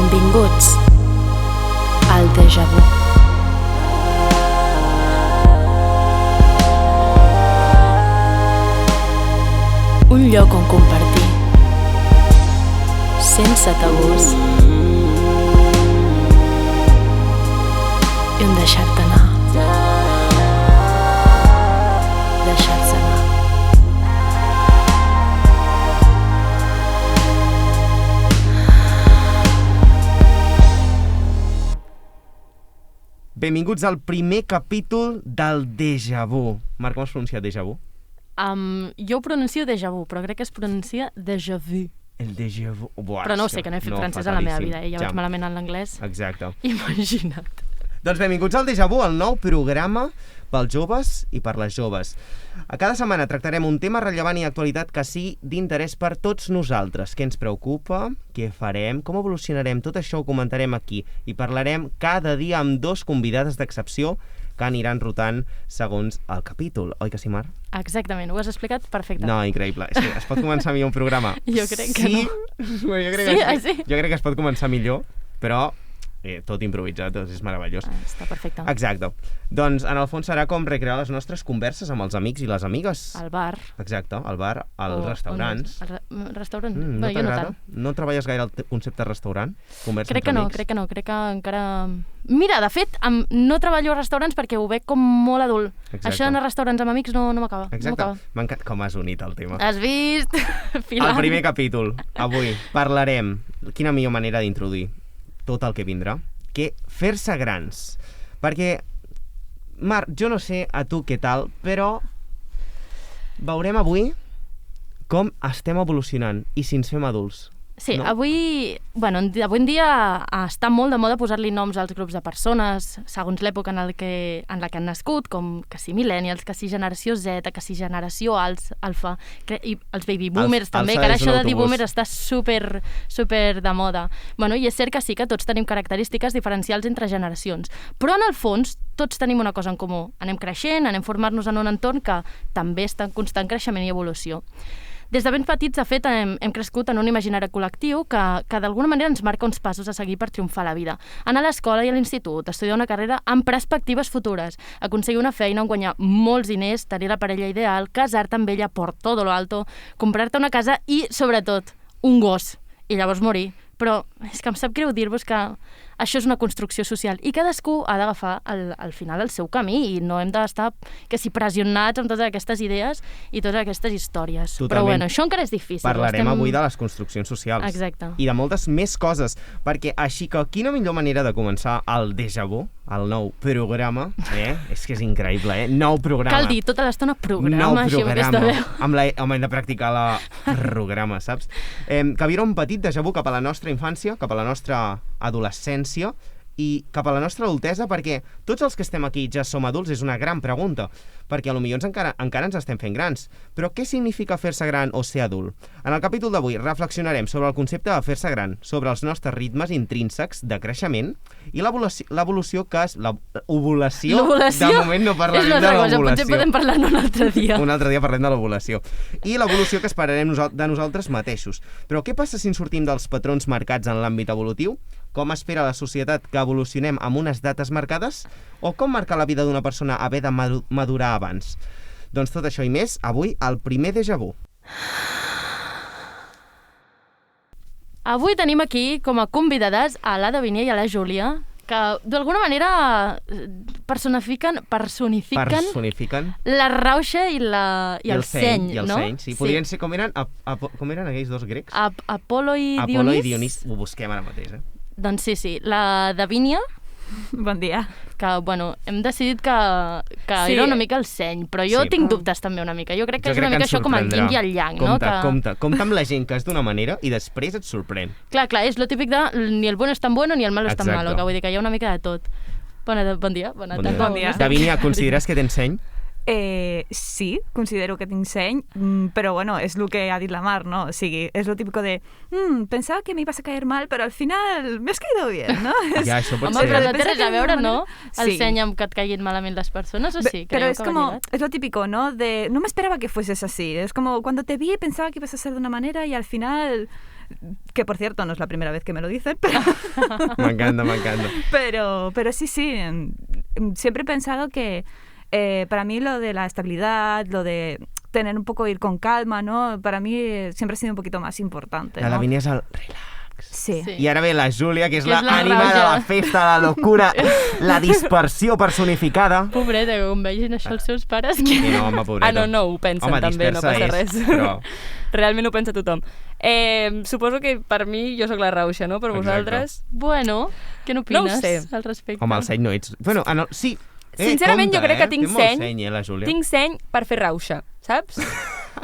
Benvinguts al Déjà Vu. Un lloc on compartir, sense tabús, i on deixar-te anar. Deixar-se anar. Benvinguts al primer capítol del Déjà Vu. Marc, com es pronuncia Déjà Vu? Jo ho pronuncio Déjà Vu, però crec que es pronuncia Déjà Vu. El Déjà Vu... Buah, Però no ho sé, que no he fet francès a la meva vida, ja vaig Ja. malament en l'anglès. Exacte. Imagina't. Doncs benvinguts al Déjà Vu, el nou programa pels joves i per les joves. A cada setmana tractarem un tema rellevant i d'actualitat que sigui d'interès per tots nosaltres. Què ens preocupa, què farem, com evolucionarem, tot això ho comentarem aquí. I parlarem cada dia amb dos convidades d'excepció que aniran rotant segons el capítol. Oi que sí, Mar? Exactament, ho has explicat perfectament. No, increïble. És que es pot començar millor un programa. Jo crec que no. Bueno, jo crec que es pot començar millor, però tot improvisat, doncs és meravellós. Està perfecte. Exacte. Doncs en el fons serà com recrear les nostres converses amb els amics i les amigues. Al bar. Exacte, al bar, als restaurants. Restaurants? No Jo no t'agrada? tant. No treballes gaire el concepte restaurant? Conversa Crec que entre no, amics? crec que encara... Mira, de fet, no treballo a restaurants perquè ho veig com molt adult. Exacte. Això d'anar a restaurants amb amics no m'acaba. Exacte. M'encanta com has unit el tema. Has vist? Filant. El primer capítol. Avui parlarem quina millor manera d'introduir tot el que vindrà que fer-se grans. Perquè, Marc, jo no sé a tu què tal, però veurem avui com estem evolucionant i si ens fem adults. Sí, no? avui en dia està molt de moda posar-li noms als grups de persones, segons l'època en la que han nascut, com que si millennials, que si generació Z, que si generació alfa, i els baby boomers també, que ara això de dir boomers està super de moda. Bueno, i és cert que sí que tots tenim característiques diferencials entre generacions, però en el fons tots tenim una cosa en comú. Anem creixent, anem formant-nos en un entorn que també està en constant creixement i evolució. Des de ben petits, de fet, hem crescut en un imaginari col·lectiu que d'alguna manera ens marca uns passos a seguir per triomfar a la vida. Anar a l'escola i a l'institut, estudiar una carrera amb perspectives futures, aconseguir una feina on guanyar molts diners, tenir la parella ideal, casar-te amb ella por todo lo alto, comprar-te una casa i, sobretot, un gos. I llavors morir. Però és que em sap greu dir-vos que això és una construcció social i cadascú ha d'agafar al final el seu camí i no hem d'estar pressionats amb totes aquestes idees i totes aquestes històries. Totalment. Però bueno, això encara és difícil. Parlarem avui de les construccions socials. Exacte. I de moltes més coses, perquè així que quina millor manera de començar el Déjà Vu, el nou programa, és que és increïble, nou programa. Cal dir tota l'estona programa, així amb aquesta veu. Hem de practicar la programa, saps? Que viure un petit déjà vu cap a la nostra infància, cap a la nostra adolescència i cap a la nostra adultesa, perquè tots els que estem aquí ja som adults és una gran pregunta, perquè potser encara ens estem fent grans. Però què significa fer-se gran o ser adult? En el capítol d'avui reflexionarem sobre el concepte de fer-se gran, sobre els nostres ritmes intrínsecs de creixement i l'evolució que és... L'ovulació? De moment no parlarem de l'ovulació. Potser podem parlar un altre dia. Un altre dia parlem de l'ovulació. I l'evolució que esperarem de nosaltres mateixos. Però què passa si en sortim dels patrons marcats en l'àmbit evolutiu? Com espera la societat que evolucionem amb unes dates marcades? O com marca la vida d'una persona haver de madurar abans? Doncs tot això i més, avui, al primer Déjà Vu. Avui tenim aquí com a convidades a la Davinia i a la Júlia, que d'alguna manera personifiquen la rauxa i el seny, no? I el seny, sí. Podrien ser, com eren aquells dos grecs? Apolo i Dionís. Apolo i Dionís, ho busquem ara mateix, Doncs sí, la Davinia, bon dia. que, hem decidit que era una mica el seny, però jo tinc dubtes també una mica. Jo crec que és una mica això com el yin i el yang, no? Compte amb la gent que és d'una manera i després et sorprèn. Clar, és lo típic de ni el bueno és tan bueno ni el malo és tan malo, que vull dir que hi ha una mica de tot. Bon dia, bona tarda. Bon dia. Davinia, consideres que tens seny? Sí, considero que tinc seny, però bueno, és el que ha dit la Mar, no? O sigui, és lo típico de pensava que m'ibas a caer mal, però al final m'has caído bien, no? Ja, això pot Home, però no ser... té res a veure, no? El Sí. seny amb que et caiguin malament les persones, o sí? Pero Creieu es que va como, lligat? es lo típico, ¿no? De, no me esperaba que fueses así. Es como cuando te vi pensaba que ibas a ser de una manera y al final, que por cierto no es la primera vez que me lo dicen, M'encanta, m'encanta. pero sí, siempre he pensado que para mí lo de la estabilidad, lo de tener un poco ir con calma, ¿no? Para mí siempre ha sido un poquito más importante, La ¿no? Lavínia és el relax. Sí. Sí. I ara ve la Júlia, que és Que és l'ànima la de la rauxa. festa, la locura, la dispersió personificada. Pobreta, que com vegin això els seus pares... I Que... no, home, pobreta. No, ho pensen Home, també, no dispersa passa és, res. Però... Realment ho pensa tothom. Suposo que per mi jo sóc la rauxa, no? Per Exacte. vosaltres... Bueno, què No ho n'opines sé. al respecte? Home, el seny no ets... Bueno, sí. Sincerament, jo crec que tinc Té molt seny. seny, la Júlia. Tinc seny per fer rauxa, saps?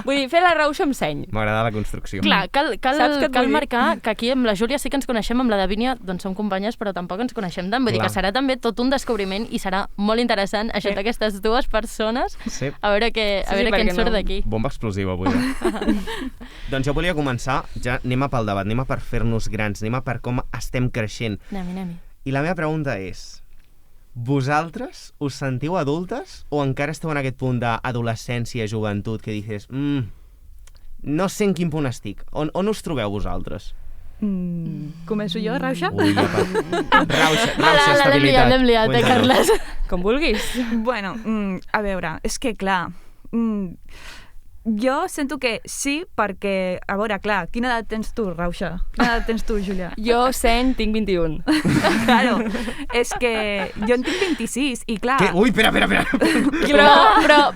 Vull dir, fer la rauxa amb seny. M'agrada la construcció. Clar, Saps què et cal vull dir? marcar que aquí amb la Júlia sí que ens coneixem, amb la Davínia doncs som companyes, però tampoc ens coneixem tant. Vull dir Clar. que serà també tot un descobriment i serà molt interessant ajuntar aquestes dues persones Sí. a veure què perquè ens surt no. d'aquí. Bomba explosiva, avui. Doncs jo volia començar, ja anem a pel debat, anem a per fer-nos grans, anem a per com estem creixent. Anem-hi. I la meva pregunta és, vosaltres us sentiu adultes o encara esteu en aquest punt d'adolescència, joventut, que dices, no sé en quin punt estic. On us trobeu vosaltres? ¿Començo jo, Rauxa? Ui, apa. Rauxa, L'hem liat, Cuéntanos. Carles. Com vulguis. Bueno, a veure, és que clar, jo sento que sí, perquè, a veure, clar, quina edat tens tu, Rauxa? Quina edat tens tu, Júlia? Jo seny, tinc 21. Claro, és que jo en tinc 26 i clar... Què? Ui, espera.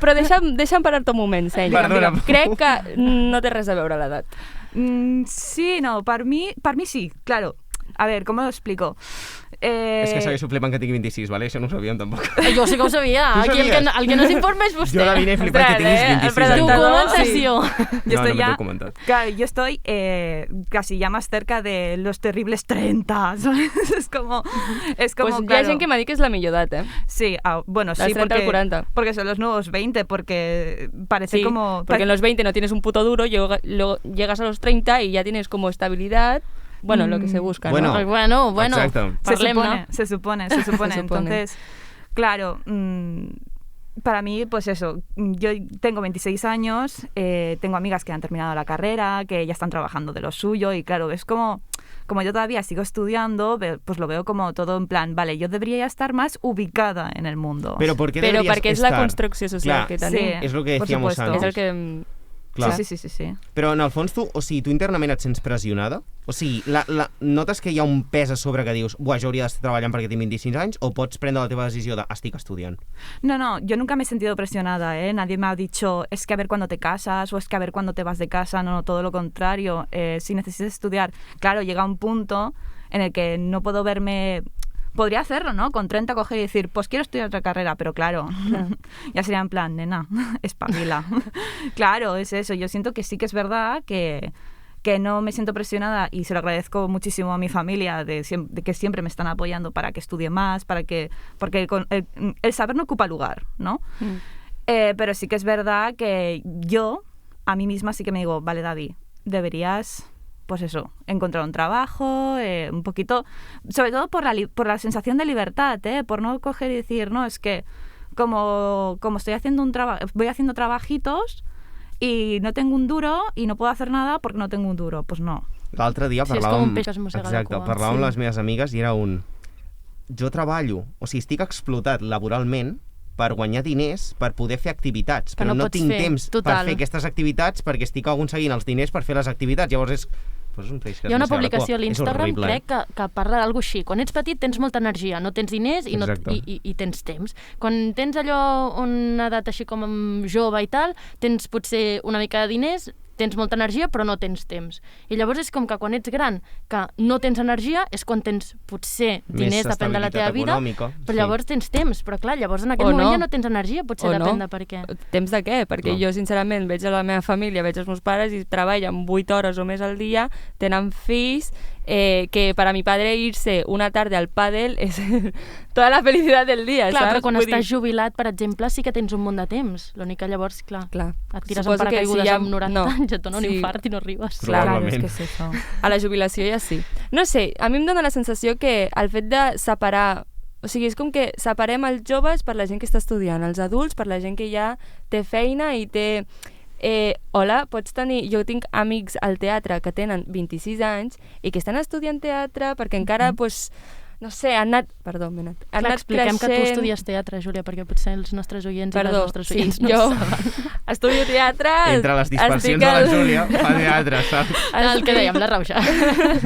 Però deixa'm parar-te un moment, seny. Perdona. Crec que no té res a veure l'edat. Sí, no, per mi sí, claro. A ver, ¿cómo lo explico? És que segueixo flipant que tinc 26, vale? Això no ho sabíem tampoc. Jo sí que ho sabia. Tu Aquí sabies? el que no s'informa és vostè. Jo la vine flipant que tinguis 26 anys. Documentació. Yo estoy no me ya, he documentado. claro, yo estoy casi ya más cerca de los terribles 30, ¿sabes? Es como, Pues hi ha claro. gent que m'ha dit que és la millor edat, Sí, bueno, Las sí, 30 al porque, 40. porque son los nuevos 20, porque parece Sí, como... porque en los 20 no tienes un puto duro, luego llegas a los 30 y ya tienes como estabilidad, bueno, lo que se busca, Bueno, ¿no? Bueno, exacto. parlem-ne. Se supone. Se supone. Entonces, claro, para mí, pues eso, yo tengo 26 años, tengo amigas que han terminado la carrera, que ya están trabajando de lo suyo y claro, es como yo todavía sigo estudiando, pues lo veo como todo en plan, vale, yo debería estar más ubicada en el mundo. Però per què Però deberies perquè és estar? la construcció social Clar, que Sí, tenim. és el que por decíamos supuesto. antes. És el que... Clar. Sí. Però en el fons tu internament et sents pressionada? O sigui, notes que hi ha un pes a sobre que dius, buah, jo hauria d'estar treballant perquè tinc 25 anys, o pots prendre la teva decisió de estic estudiant? No, yo nunca me he sentido presionada, ¿eh? Nadie me ha dicho, es que a ver cuándo te casas o es que a ver cuándo te vas de casa, no, todo lo contrario. Si necesitas estudiar, claro, llega un punto en el que no puedo verme... Podría hacerlo, ¿no? Con 30 coger y decir, pues quiero estudiar otra carrera, pero claro, ya sería en plan, nena, espabila. Claro, es eso. Yo siento que sí que es verdad que no me siento presionada y se lo agradezco muchísimo a mi familia de que siempre me están apoyando para que estudie más, porque el saber no ocupa lugar, ¿no? Pero sí que es verdad que yo a mí misma sí que me digo, vale, David, deberías... pues eso, encontrar un trabajo, un poquito, sobre todo por la sensación de libertad, por no coger y decir, no, es que como estoy haciendo voy haciendo trabajitos y no tengo un duro y no puedo hacer nada porque no tengo un duro, pues no. L'altre dia Sí, és com un peix que es mossega la exacte, cua. parlàvem Sí. amb les meves amigues i era jo treballo, o sigui, estic explotat laboralment per guanyar diners, per poder fer activitats, Que però no no pots tinc fer, temps total. per fer aquestes activitats perquè estic aconseguint els diners per fer les activitats. Llavors és un peix que Hi ha una es mossega la publicació a cua. És l'Instagram, horrible, crec, que parla d'algú així. Quan ets petit tens molta energia, no tens diners i, Exacte. i tens temps. Quan tens allò una edat així com jove i tal, tens potser una mica de diners tens molta energia però no tens temps. I llavors és com que quan ets gran, que no tens energia, és quan tens potser diners, depèn de la teva vida, econòmica, però llavors tens temps. Però clar, llavors en aquest moment ja no tens energia, potser depèn de per què. Temps de què? Perquè jo, sincerament, veig a la meva família, veig els meus pares i treballen 8 hores o més al dia, tenen fills, que para mi padre irse una tarde al pádel és tota la felicitat del dia, clar, saps? però quan estàs jubilat, per exemple, sí que tens un munt de temps. L'únic que llavors, clar, et tires en paracaigudes amb 90 anys, et dona un infart i no arribes. Claro, és que és això. A la jubilació ja sí. No sé, a mi em dóna la sensació que el fet de separar, o sigui, és com que separem els joves per la gent que està estudiant, els adults per la gent que ja té feina i té... hola, pots tenir... Jo tinc amics al teatre que tenen 26 anys i que estan estudiant teatre perquè encara, pues, no sé, han anat... Perdó, m'he anat. Clar, expliquem que tu estudies teatre, Júlia, perquè potser els nostres oients i les nostres oients no ho saben. Estudio teatre... Entre les dispersions de la Júlia, fa teatre, saps? El que dèiem, la rauxa.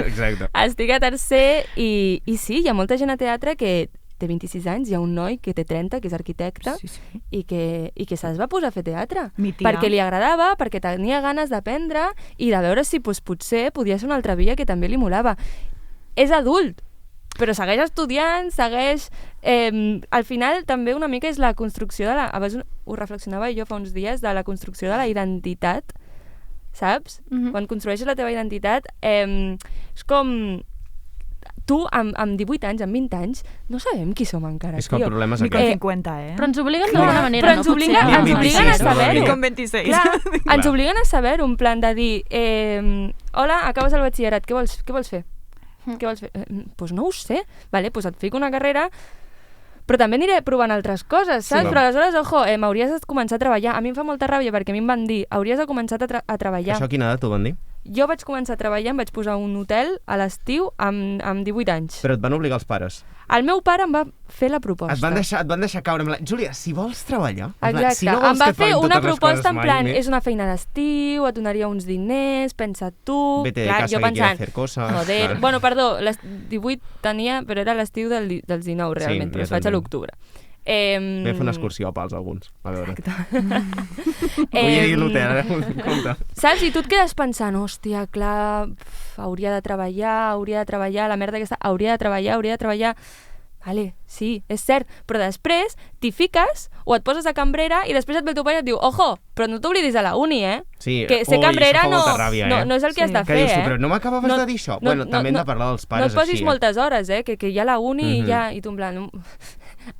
Exacte. Estic a tercer i sí, hi ha molta gent a teatre que té 26 anys, hi ha un noi que té 30, que és arquitecte, i que se'ls va posar a fer teatre. Perquè li agradava, perquè tenia ganes d'aprendre i de veure si potser podia ser una altra via que també li molava. És adult, però segueix estudiant, segueix... al final també una mica és la construcció de la... Abans ho reflexionava jo fa uns dies, de la construcció de la identitat, saps? Quan construeixes la teva identitat, és com... Tu, amb 18 anys, amb 20 anys, no sabem qui som encara, És que el problema és Ni con aquest. 50, Però ens obliguen d'alguna manera, però ens no? obliguen a saber-ho. Ni con 26. Clar, ens obliguen a saber-ho, en plan de dir hola, acabes el batxillerat, què vols fer? Què vols fer? Pues no ho sé. Vale, pues et fico una carrera, però també aniré provant altres coses, saps? Sí. Però aleshores, ojo, m'hauries de començar a treballar. A mi em fa molta ràbia perquè a mi em van dir hauries de començar a treballar. Això a quina edat t'ho van dir? Jo vaig començar a treballar, em vaig posar un hotel a l'estiu amb 18 anys. Però et van obligar els pares. El meu pare em va fer la proposta. Et van deixar caure en plan, Júlia, si vols treballar... Exacte, si no vols em va que et fer facin una totes les proposta coses en mai plan, més, és una feina d'estiu, et donaria uns diners, pensa tu... Vete de clar, casa jo que quieres pensant, hacer cosas. joder, Clar. bueno, perdó, les 18 tenia, però era l'estiu dels 19 realment, però ja es faig a t'entenc. l'octubre. Vam fer una excursió a Pals, alguns. A veure. Vull Vull dir l'hotel, compte. Saps? I tu et quedes pensant, hòstia, clar, hauria de treballar, la merda aquesta, hauria de treballar... Vale, sí, és cert, però després t'hi fiques o et poses a cambrera i després et ve el teu pare i et diu, ojo, però no t'oblidis a la uni, Sí, que ser cambrera això fa molta ràbia, no és el que has de Que fer, dius tu, però no m'acabaves de dir això? Bueno, també hem de parlar dels pares no et posis així, moltes hores, que hi ha la uni i ja, i tu en plan...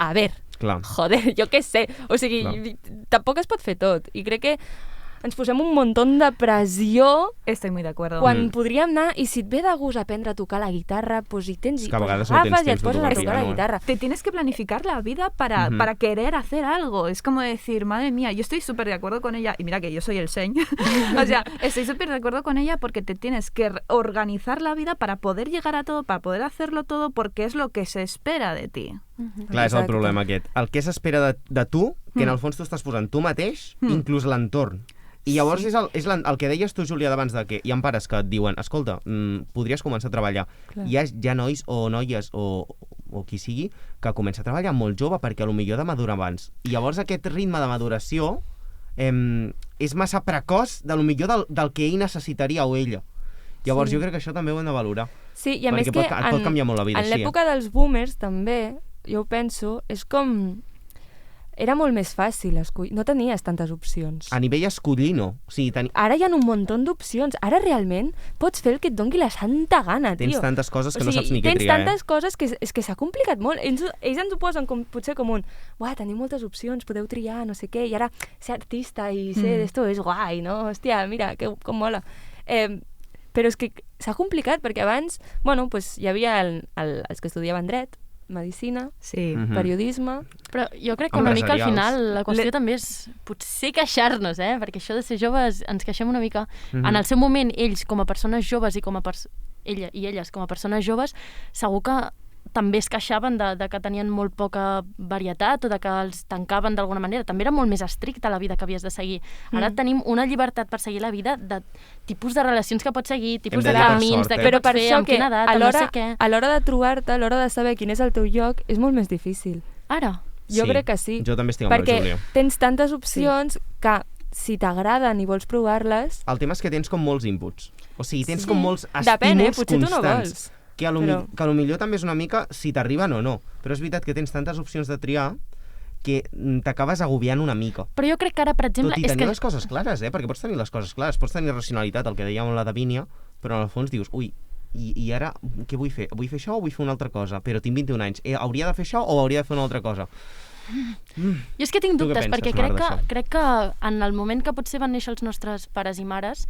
A ver, Clar. joder, jo què sé, o sigui, tampoc es pot fer tot, i crec que ens posem un muntó de pressió Estoy muy de acuerdo. quan podríem anar, i si et ve de gust aprendre a tocar la guitarra, pues hi tens, És que a vegades pues no tens agafes i et temps de poses a tocar tocar la piano, guitarra. Te tienes que planificar la vida para querer hacer algo. Es como decir, madre mía, yo estoy súper de acuerdo con ella. Y mira que yo soy el señ. O sea, estoy súper de acuerdo con ella porque te tienes que organizar la vida para poder llegar a todo, para poder hacerlo todo, porque es lo que se espera de ti. Clar, és el Exacte. problema aquest. El que s'espera de tu, que en el fons tu estàs posant tu mateix, inclús l'entorn. I llavors és el que deies tu, Júlia, d'abans, de que hi ha pares que et diuen, escolta, podries començar a treballar. Hi ha nois o noies o qui sigui que comença a treballar molt jove perquè potser ha de madurar abans. I llavors aquest ritme de maduració és massa precoç de potser del que ell necessitaria o ella. Llavors jo crec que això també ho hem de valorar. Sí, i a més perquè que pot canviar molt la vida en així. l'època dels boomers també, jo ho penso, és com... Era molt més fàcil escollir, no tenies tantes opcions. A nivell escollir, no. O sigui, Ara hi ha un munt d'opcions. Ara realment pots fer el que et doni la santa gana, tio. tens tantes coses que no saps ni què tens triar, tantes coses que és que s'ha complicat molt. Ells ens ho posen potser com un uah, teniu moltes opcions, podeu triar, no sé què, i ara ser artista i ser d'esto és guai, no? Hòstia, mira, com mola. Però és que s'ha complicat, perquè abans, bueno, pues, hi havia els que estudiaven dret, medicina, Sí. periodisme... Però jo crec que una mica al Empresarials. final la qüestió també és potser queixar-nos, perquè això de ser joves ens queixem una mica. En el seu moment, ells com a persones joves i ella i elles com a persones joves, segur que també es queixaven de que tenien molt poca varietat o de que els tancaven d'alguna manera. També era molt més estricta la vida que havies de seguir. Ara tenim una llibertat per seguir la vida de tipus de relacions que pots seguir, tipus de de dir per camins, sort, de què Però per pots fer, això amb que quina edat, amb no sé què. a l'hora de trobar-te, a l'hora de saber quin és el teu lloc, és molt més difícil. Ara, Jo Sí, crec que sí. jo també estic amb la perquè Júlia. tens tantes opcions que si t'agraden i vols provar-les... El tema és que tens com molts inputs. O sigui, tens com molts estímuls potser tu no constants. vols. Que a lo millor també és una mica si t'arriben o no. Però és veritat que tens tantes opcions de triar que t'acabes agobiant una mica. Però jo crec que ara, per exemple... Tot i tenir les coses clares, perquè pots tenir les coses clares, pots tenir racionalitat, el que dèiem amb la Davínia, però en el fons dius, ui, i ara què vull fer? Vull fer això o vull fer una altra cosa? Però tinc 21 anys. Hauria de fer això o hauria de fer una altra cosa? Jo és que tinc dubtes, perquè crec que en el moment que potser van néixer els nostres pares i mares,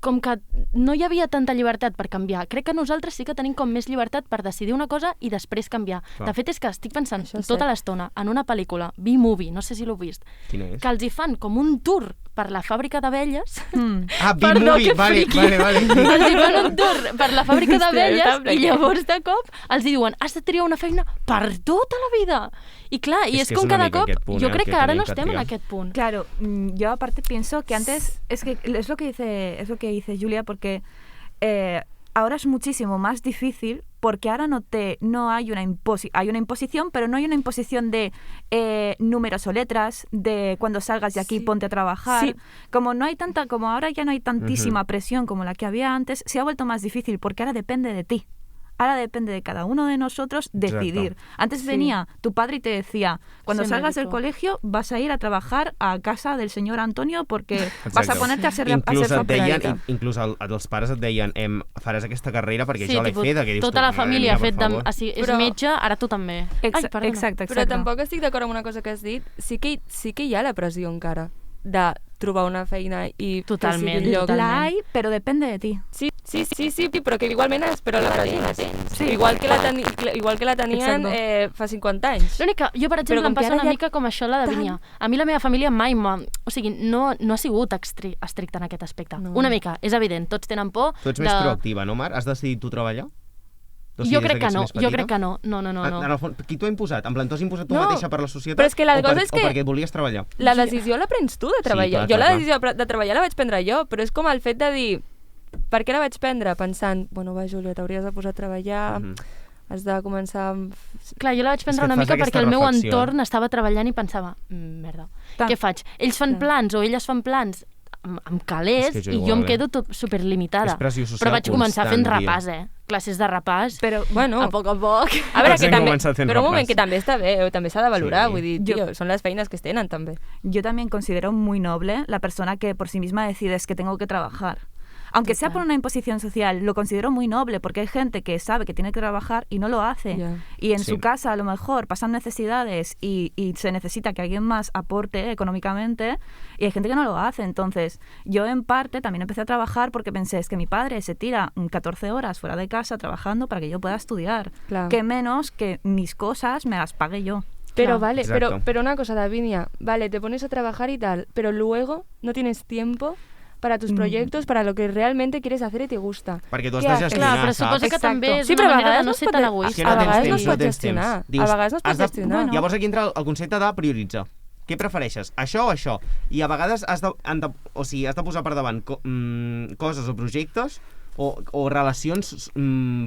com que no hi havia tanta llibertat per canviar. Crec que nosaltres sí que tenim com més llibertat per decidir una cosa i després canviar. Clar. De fet, és que estic pensant tota l'estona en una pel·lícula, B-Movie, no sé si l'heu vist, Quina és? que els hi fan com un tour per la fàbrica d'abelles. B-Movie, vale. Els hi fan un tour per la fàbrica d'abelles i llavors de cop els hi diuen has de triar una feina per tota la vida. I clar, i és com cada cop... Jo crec que ara no estem en aquest punt. Claro, yo aparte pienso que antes, es lo que dice Julia, porque ahora es muchísimo más difícil porque ahora no hay una imposición, pero no hay una imposición de números o letras, de cuando salgas de aquí ponte a trabajar. Sí. Como ahora ya no hay tantísima presión como la que había antes, se ha vuelto más difícil porque ahora depende de ti. Ahora depende de cada uno de nosotros decidir. Exacto. Antes venía tu padre y te decía, cuando salgas del colegio vas a ir a trabajar a casa del señor Antonio porque vas a ponerte a ser papelera. Inclús els pares et deien faràs aquesta carrera perquè jo l'he fet. Tota la família ha fet... És metge, ara tu també. Exacte. Però tampoc estic d'acord amb una cosa que has dit. Sí que hi ha la pressió encara de trobar una feina i... Totalment. La hay, pero depende de ti. Sí, però que igualment espero la pressió. Sí, igual que la tenien fa 50 anys. L'únic que jo, per exemple, em passa una mica com això la Davínia. A mi la meva família mai o sigui, no ha sigut estricta en aquest aspecte. Una mica, és evident, tots tenen por. Tu ets més proactiva, no, Mar? Has decidit tu treballar? Jo crec que no. No. En el fons, qui t'ho ha imposat? En plan, t'ho has imposat tu mateixa per la societat? Però és que la cosa és que... O perquè volies treballar? La decisió la prens tu de treballar. Jo la decisió de treballar la vaig prendre jo, però és com el fet de dir... Per què la vaig prendre? Pensant, bueno, va, Júlia, t'hauries de posar a treballar, has de començar... Clar, jo la vaig prendre una mica perquè el meu entorn estava treballant i pensava, merda, què faig? Ells fan plans o elles fan plans amb calés i jo em quedo superlimitada. Però vaig començar fent repàs, classes de repàs, però bueno, a poc. A veure, que també, però un moment que també està bé, també s'ha de valorar, vull dir, tío, són les feines que es tenen també. Yo también considero muy noble la persona que por sí misma decide es que tengo que trabajar. Aunque sea por una imposición social, lo considero muy noble porque hay gente que sabe que tiene que trabajar y no lo hace. Y en su casa a lo mejor pasan necesidades y se necesita que alguien más aporte económicamente y hay gente que no lo hace. Entonces, yo en parte también empecé a trabajar porque pensé, es que mi padre se tira 14 horas fuera de casa trabajando para que yo pueda estudiar. Claro. Que menos que mis cosas me las pague yo. Pero vale, pero una cosa, Davínia, vale, te pones a trabajar y tal, pero luego no tienes tiempo para tus proyectos, para lo que realmente quieres hacer y te gusta. Perquè tu has de gestionar, però suposo que també és una manera de no ser tan egoista. A vegades no es pot gestionar. A vegades no es pot gestionar. Llavors aquí entra el concepte de prioritzar. Què prefereixes, això o això? I a vegades has de posar per davant coses o projectes o relacions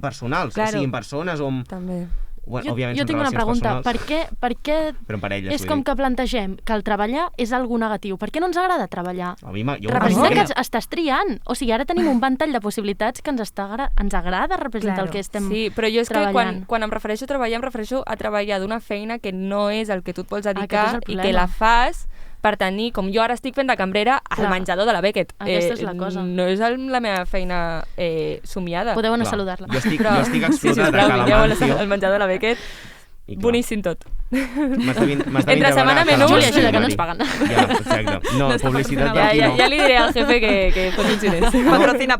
personals, o sigui, en persones o amb... També. Bueno, jo tinc una pregunta, per què parelles, és com que plantegem que el treballar és algo negatiu? Per què no ens agrada treballar? Representa que estàs triant, o sigui, ara tenim un ventall de possibilitats que ens agrada representar el que estem treballant. Sí, però jo és que quan em refereixo a treballar, em refereixo a treballar d'una feina que no és el que tu et vols dedicar i que la fas per tenir, com jo ara estic fent de cambrera al menjador de la Beckett. Aquesta és la cosa. No és la meva feina somiada. Podeu anar a saludar-la. Jo estic explotat a Calamancio. Al menjador de la Beckett. Boníssim tot. Entre setmana menús. Júlia, això que no ens paguen. Ja, exacte. No, publicitat d'aquí no. Ja li diré al jefe que fot un xinès.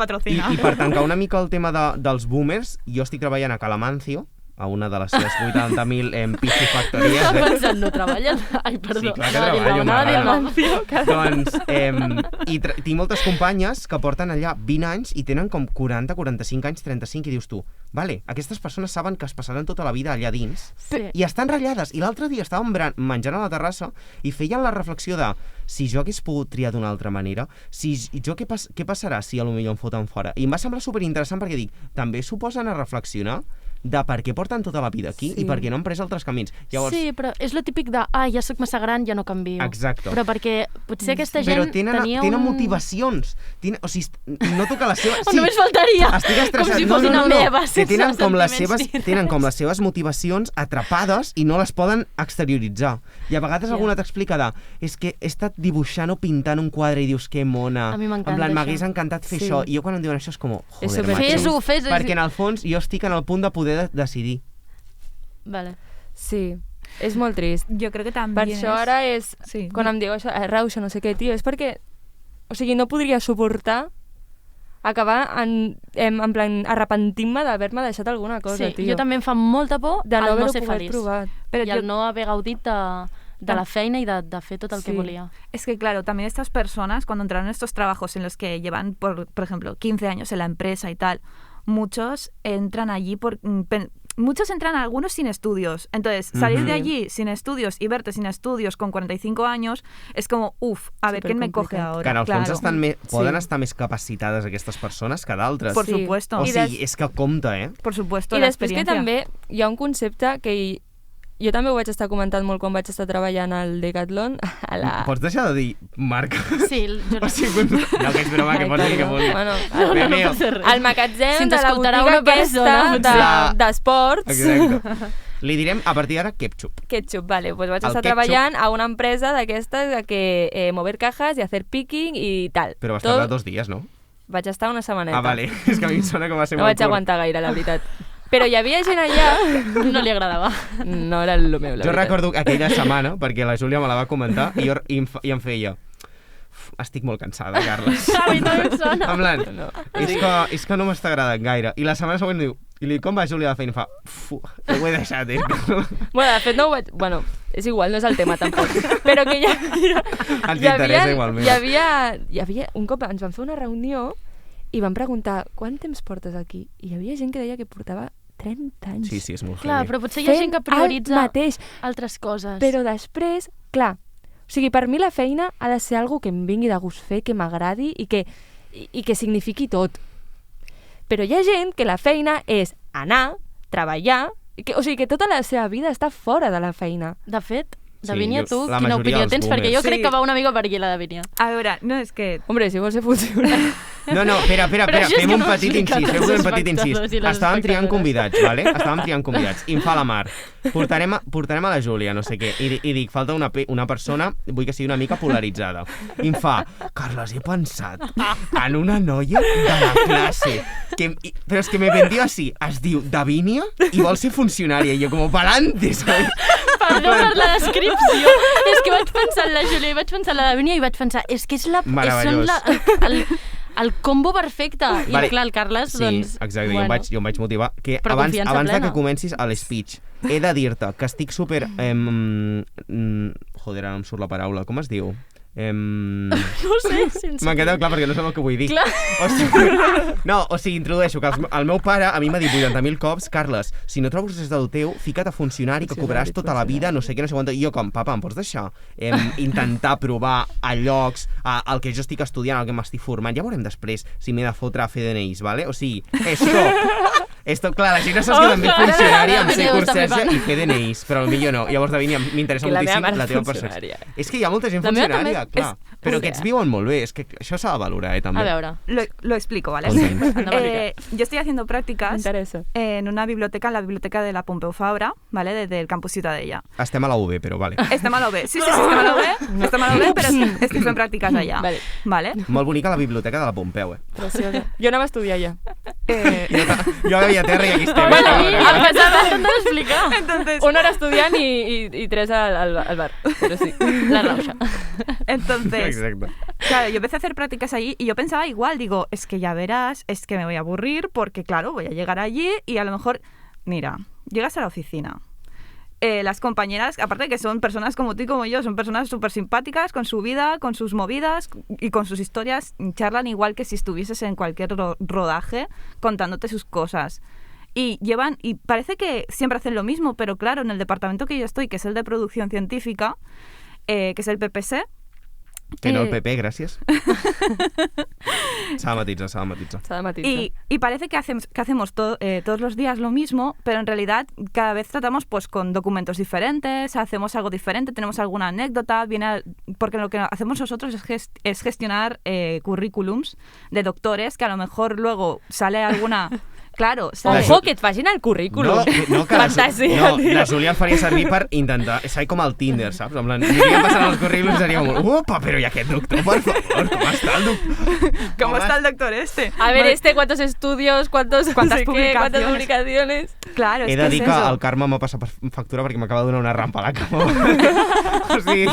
Patrocina. I per tancar una mica el tema dels boomers, jo estic treballant a Calamancio, a una de les seves 80.000 piscifactories. Estava pensant, no treballen? Ai, perdó. Sí, clar que treballo, m'agrada. Doncs, i tinc moltes companyes que porten allà 20 anys i tenen com 40, 45 anys, 35, i dius tu, vale, aquestes persones saben que es passaran tota la vida allà dins i estan ratllades. I l'altre dia estàvem menjant a la terrassa i feien la reflexió de si jo hagués pogut triar d'una altra manera, què passarà si potser em foten fora? I em va semblar superinteressant perquè dic, també s'ho posen a reflexionar de per què porten tota la vida aquí i per què no han pres altres camins. Llavors... Sí, però és lo típic de ja sóc massa gran, ja no canvio. Exacte. Però perquè potser aquesta gent però tenen motivacions. O sigui, noto que les seves... O només faltaria. Estic estressat. Com si fos una meva, sense tenen com les seves motivacions atrapades i no les poden exterioritzar. I a vegades alguna t'explica és que he estat dibuixant o pintant un quadre i dius que mona. A mi m'encanta això. M'hagués encantat fer això. I jo quan em diuen això és com, joder, macho. Fes-ho. Perquè en el fons jo estic en el punt de poder decidir. Vale. Sí, és molt trist. Jo crec que també per això ara és... Sí. Quan em diu això, rauxa, no sé què, tio, és perquè... O sigui, no podria suportar acabar en plan arrepentint-me d'haver-me deixat alguna cosa, tio. Jo també em fa molta por de no ser feliç. Pero el no haver gaudit de la feina y de fer tot el que volía. Es que, claro, también estas personas, cuando entraron en estos trabajos en los que llevan, por ejemplo, 15 años en la empresa y tal, muchos entran allí muchos entran, algunos sin estudios. Entonces, salir de allí sin estudios y verte sin estudios con 45 años es como, a ver, ¿quién me coge ahora? Que en el fons poden estar més capacitades aquestes persones que d'altres. Por supuesto. O sigui, és que compta, Por supuesto, I després que també hi ha un concepte que jo també ho vaig estar comentant molt quan vaig estar treballant al Decathlon. Pots deixar de dir marca? Sí. O sigui, no, que és broma, que pots dir que vulgui. Bueno, el magatzem de la botiga aquesta d'esports. Exacte. Li direm, a partir d'ara, ketchup. Ketchup, vale. Pues vaig estar treballant a una empresa d'aquestes que mover cajas i hacer picking i tal. Però vas tardar 2 dies, no? Vaig estar una setmaneta. Vale. És que a mi em sona com va ser molt curt. No vaig aguantar gaire, la veritat. Però hi havia gent allà... No li agradava. No era el meu, la veritat. Jo recordo aquella setmana, perquè la Júlia me la va comentar, i em feia... Estic molt cansada, Carles. A mi no em sona. En plan, és que no m'està agradant gaire. I la setmana següent diu... I li dic, com va, Júlia, de feina? Fa... Ho he deixat, Bueno, de fet no ho vaig... Bueno, és igual, no és el tema tampoc. Però que Ens interessa igualment. Hi havia... Un cop ens van fer una reunió i van preguntar, quant temps portes aquí? I hi havia gent que deia que portava 30 anys. Sí, és molt clar, però potser hi ha gent que prioritza altres coses. Però després, clar, o sigui, per mi la feina ha de ser algo que em vingui de gust fer, que m'agradi i que signifiqui tot. Però hi ha gent que la feina és anar, treballar, o sigui, que tota la seva vida està fora de la feina. De fet, Davinia, tu quina opinió tens? Perquè jo crec que va una mica per aquí la Davinia. A veure, no, és que... Hombre, si vols ser funcionari... No, espera, fem un petit incís. Estàvem triant convidats, vale? I em fa la Mar. Portarem a la Júlia, no sé què. I dic, falta una persona, vull que sigui una mica polaritzada. I em fa, Carles, he pensat en una noia de la classe. Però és que me vendió així. Es diu Davinia i vol ser funcionària. I jo com, pa'lante, saps? Perdó per la descripció. És que vaig pensar en la Júlia i vaig pensar en la Davinia i vaig pensar, és que és el combo perfecte. I clar, el Carles, doncs... Sí, exacte, jo em vaig motivar. Que abans de que comencis a l'speech, he de dir-te que estic super... Joder, ara no em surt la paraula. Com es diu? No ho sé. M'ha quedat clar perquè no sé el que vull dir. Clar. O sigui, introdueixo que el meu pare a mi m'ha dit 80.000 cops, Carles, si no trobes res del teu, fica't a funcionari que cobraràs tota la vida, no sé què, no sé quant. I jo com, papa, em pots deixar intentar provar a llocs, el que jo estic estudiant, el que m'estic formant, ja veurem després si m'he de fotre a fer DNIs, vale? O sigui, esto, clar, la gent no saps que també funcionari amb ser conserge i fer DNIs, però potser no. Llavors, Davinia, m'interessa moltíssim la teva percepció. És que hi ha molta gent funcionària, clar. Però aquests viuen molt bé, és que això s'ha de valorar, també. A veure. Lo explico, ¿vale? Yo estoy haciendo prácticas en una biblioteca, en la biblioteca de la Pompeu Fabra, ¿vale? Desde el campus Ciutadella. Estem a la UB, però vale. Estem a la UB, sí, estem a la UB, però estic fent pràctiques allà. Vale. Molt bonica la biblioteca de la Pompeu, Preciosa. Jo anava a estudiar allà. Jo bevia terra i aquí estem. Bueno, el que t'ha d'explicar. Entonces... Una hora estudiant i 3 al bar, però sí. La rauxa. Entonces, exacto. Claro, yo empecé a hacer prácticas allí y yo pensaba igual, digo, es que ya verás, es que me voy a aburrir porque, claro, voy a llegar allí y a lo mejor, mira, llegas a la oficina. Las compañeras, aparte de que son personas como tú y como yo, son personas súper simpáticas con su vida, con sus movidas y con sus historias, charlan igual que si estuvieses en cualquier rodaje contándote sus cosas. Y parece que siempre hacen lo mismo, pero claro, en el departamento que yo estoy, que es el de producción científica, que es el PPC, Que no el PP, gràcies. S'ha de matisar. Y parece que hacemos todos los días lo mismo, pero en realidad cada vez tratamos pues con documentos diferentes, hacemos algo diferente, tenemos alguna anécdota, porque lo que hacemos nosotros es gestionar currículums de doctores que a lo mejor luego sale alguna... Claro, ¿sabes? Ojo, que et facin el currículum. No, Fantàsia. La Júlia el faria servir per intentar... És com el Tinder, saps? En plan, aniria passant els currículums i seria molt... Opa, però i aquest doctor, por favor, ¿cómo está el doctor? ¿Cómo está el doctor este? A ver, ¿cuántos estudios? ¿Cuántas publicaciones? Claro, He de dir que el Carme m'ha passat per factura perquè m'acaba de donar una rampa a la cama. O sigui,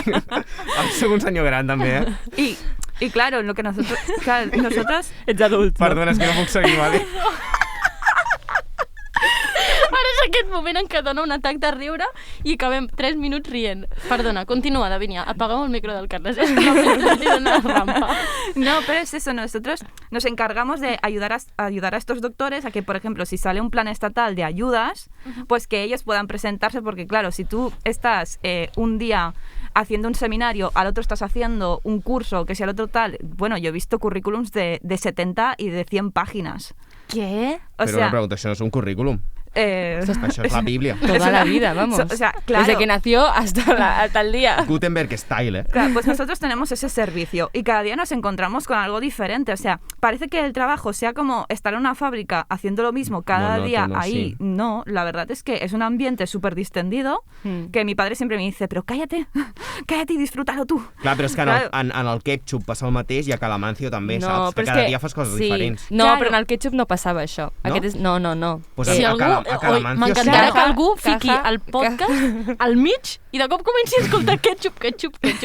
soc un senyor gran, també, eh? Y claro, lo que nosotros... Ets adult. Perdona, és que no puc seguir, vale? Ara és aquest moment en què dona un atac de riure i acabem 3 minuts rient. Perdona, continúa, Davinia. Apagamos el micro del Carles. No, pero es eso. Nosotros nos encargamos de ayudar a estos doctores a que, por ejemplo, si sale un plan estatal de ayudas, pues que ellos puedan presentarse, porque claro, si tú estás un día haciendo un seminario, al otro estás haciendo un curso, que si al otro tal... Bueno, yo he visto currículums de 70 y de 100 páginas. ¿Qué? Pero una pregunta, ¿eso no es un currículum? Això és la Bíblia. Toda la vida, vamos. O sea, claro. Desde que nació hasta el día. Gutenberg style, ¿eh? Claro, pues nosotros tenemos ese servicio y cada día nos encontramos con algo diferente. O sea, parece que el trabajo sea como estar en una fábrica haciendo lo mismo cada día ahí. Sí. No, la verdad es que es un ambiente súper distendido que mi padre siempre me dice, pero cállate y disfrútalo tú. Clar, però és que en el ketchup passa el mateix i a Calamancio també, no, saps? Que cada dia fas coses diferents. No, claro. Però en el ketchup no passava això. No? No. Pues si m'encantarà que algú fiqui el podcast al mig i de cop comenci a escoltar ketchup.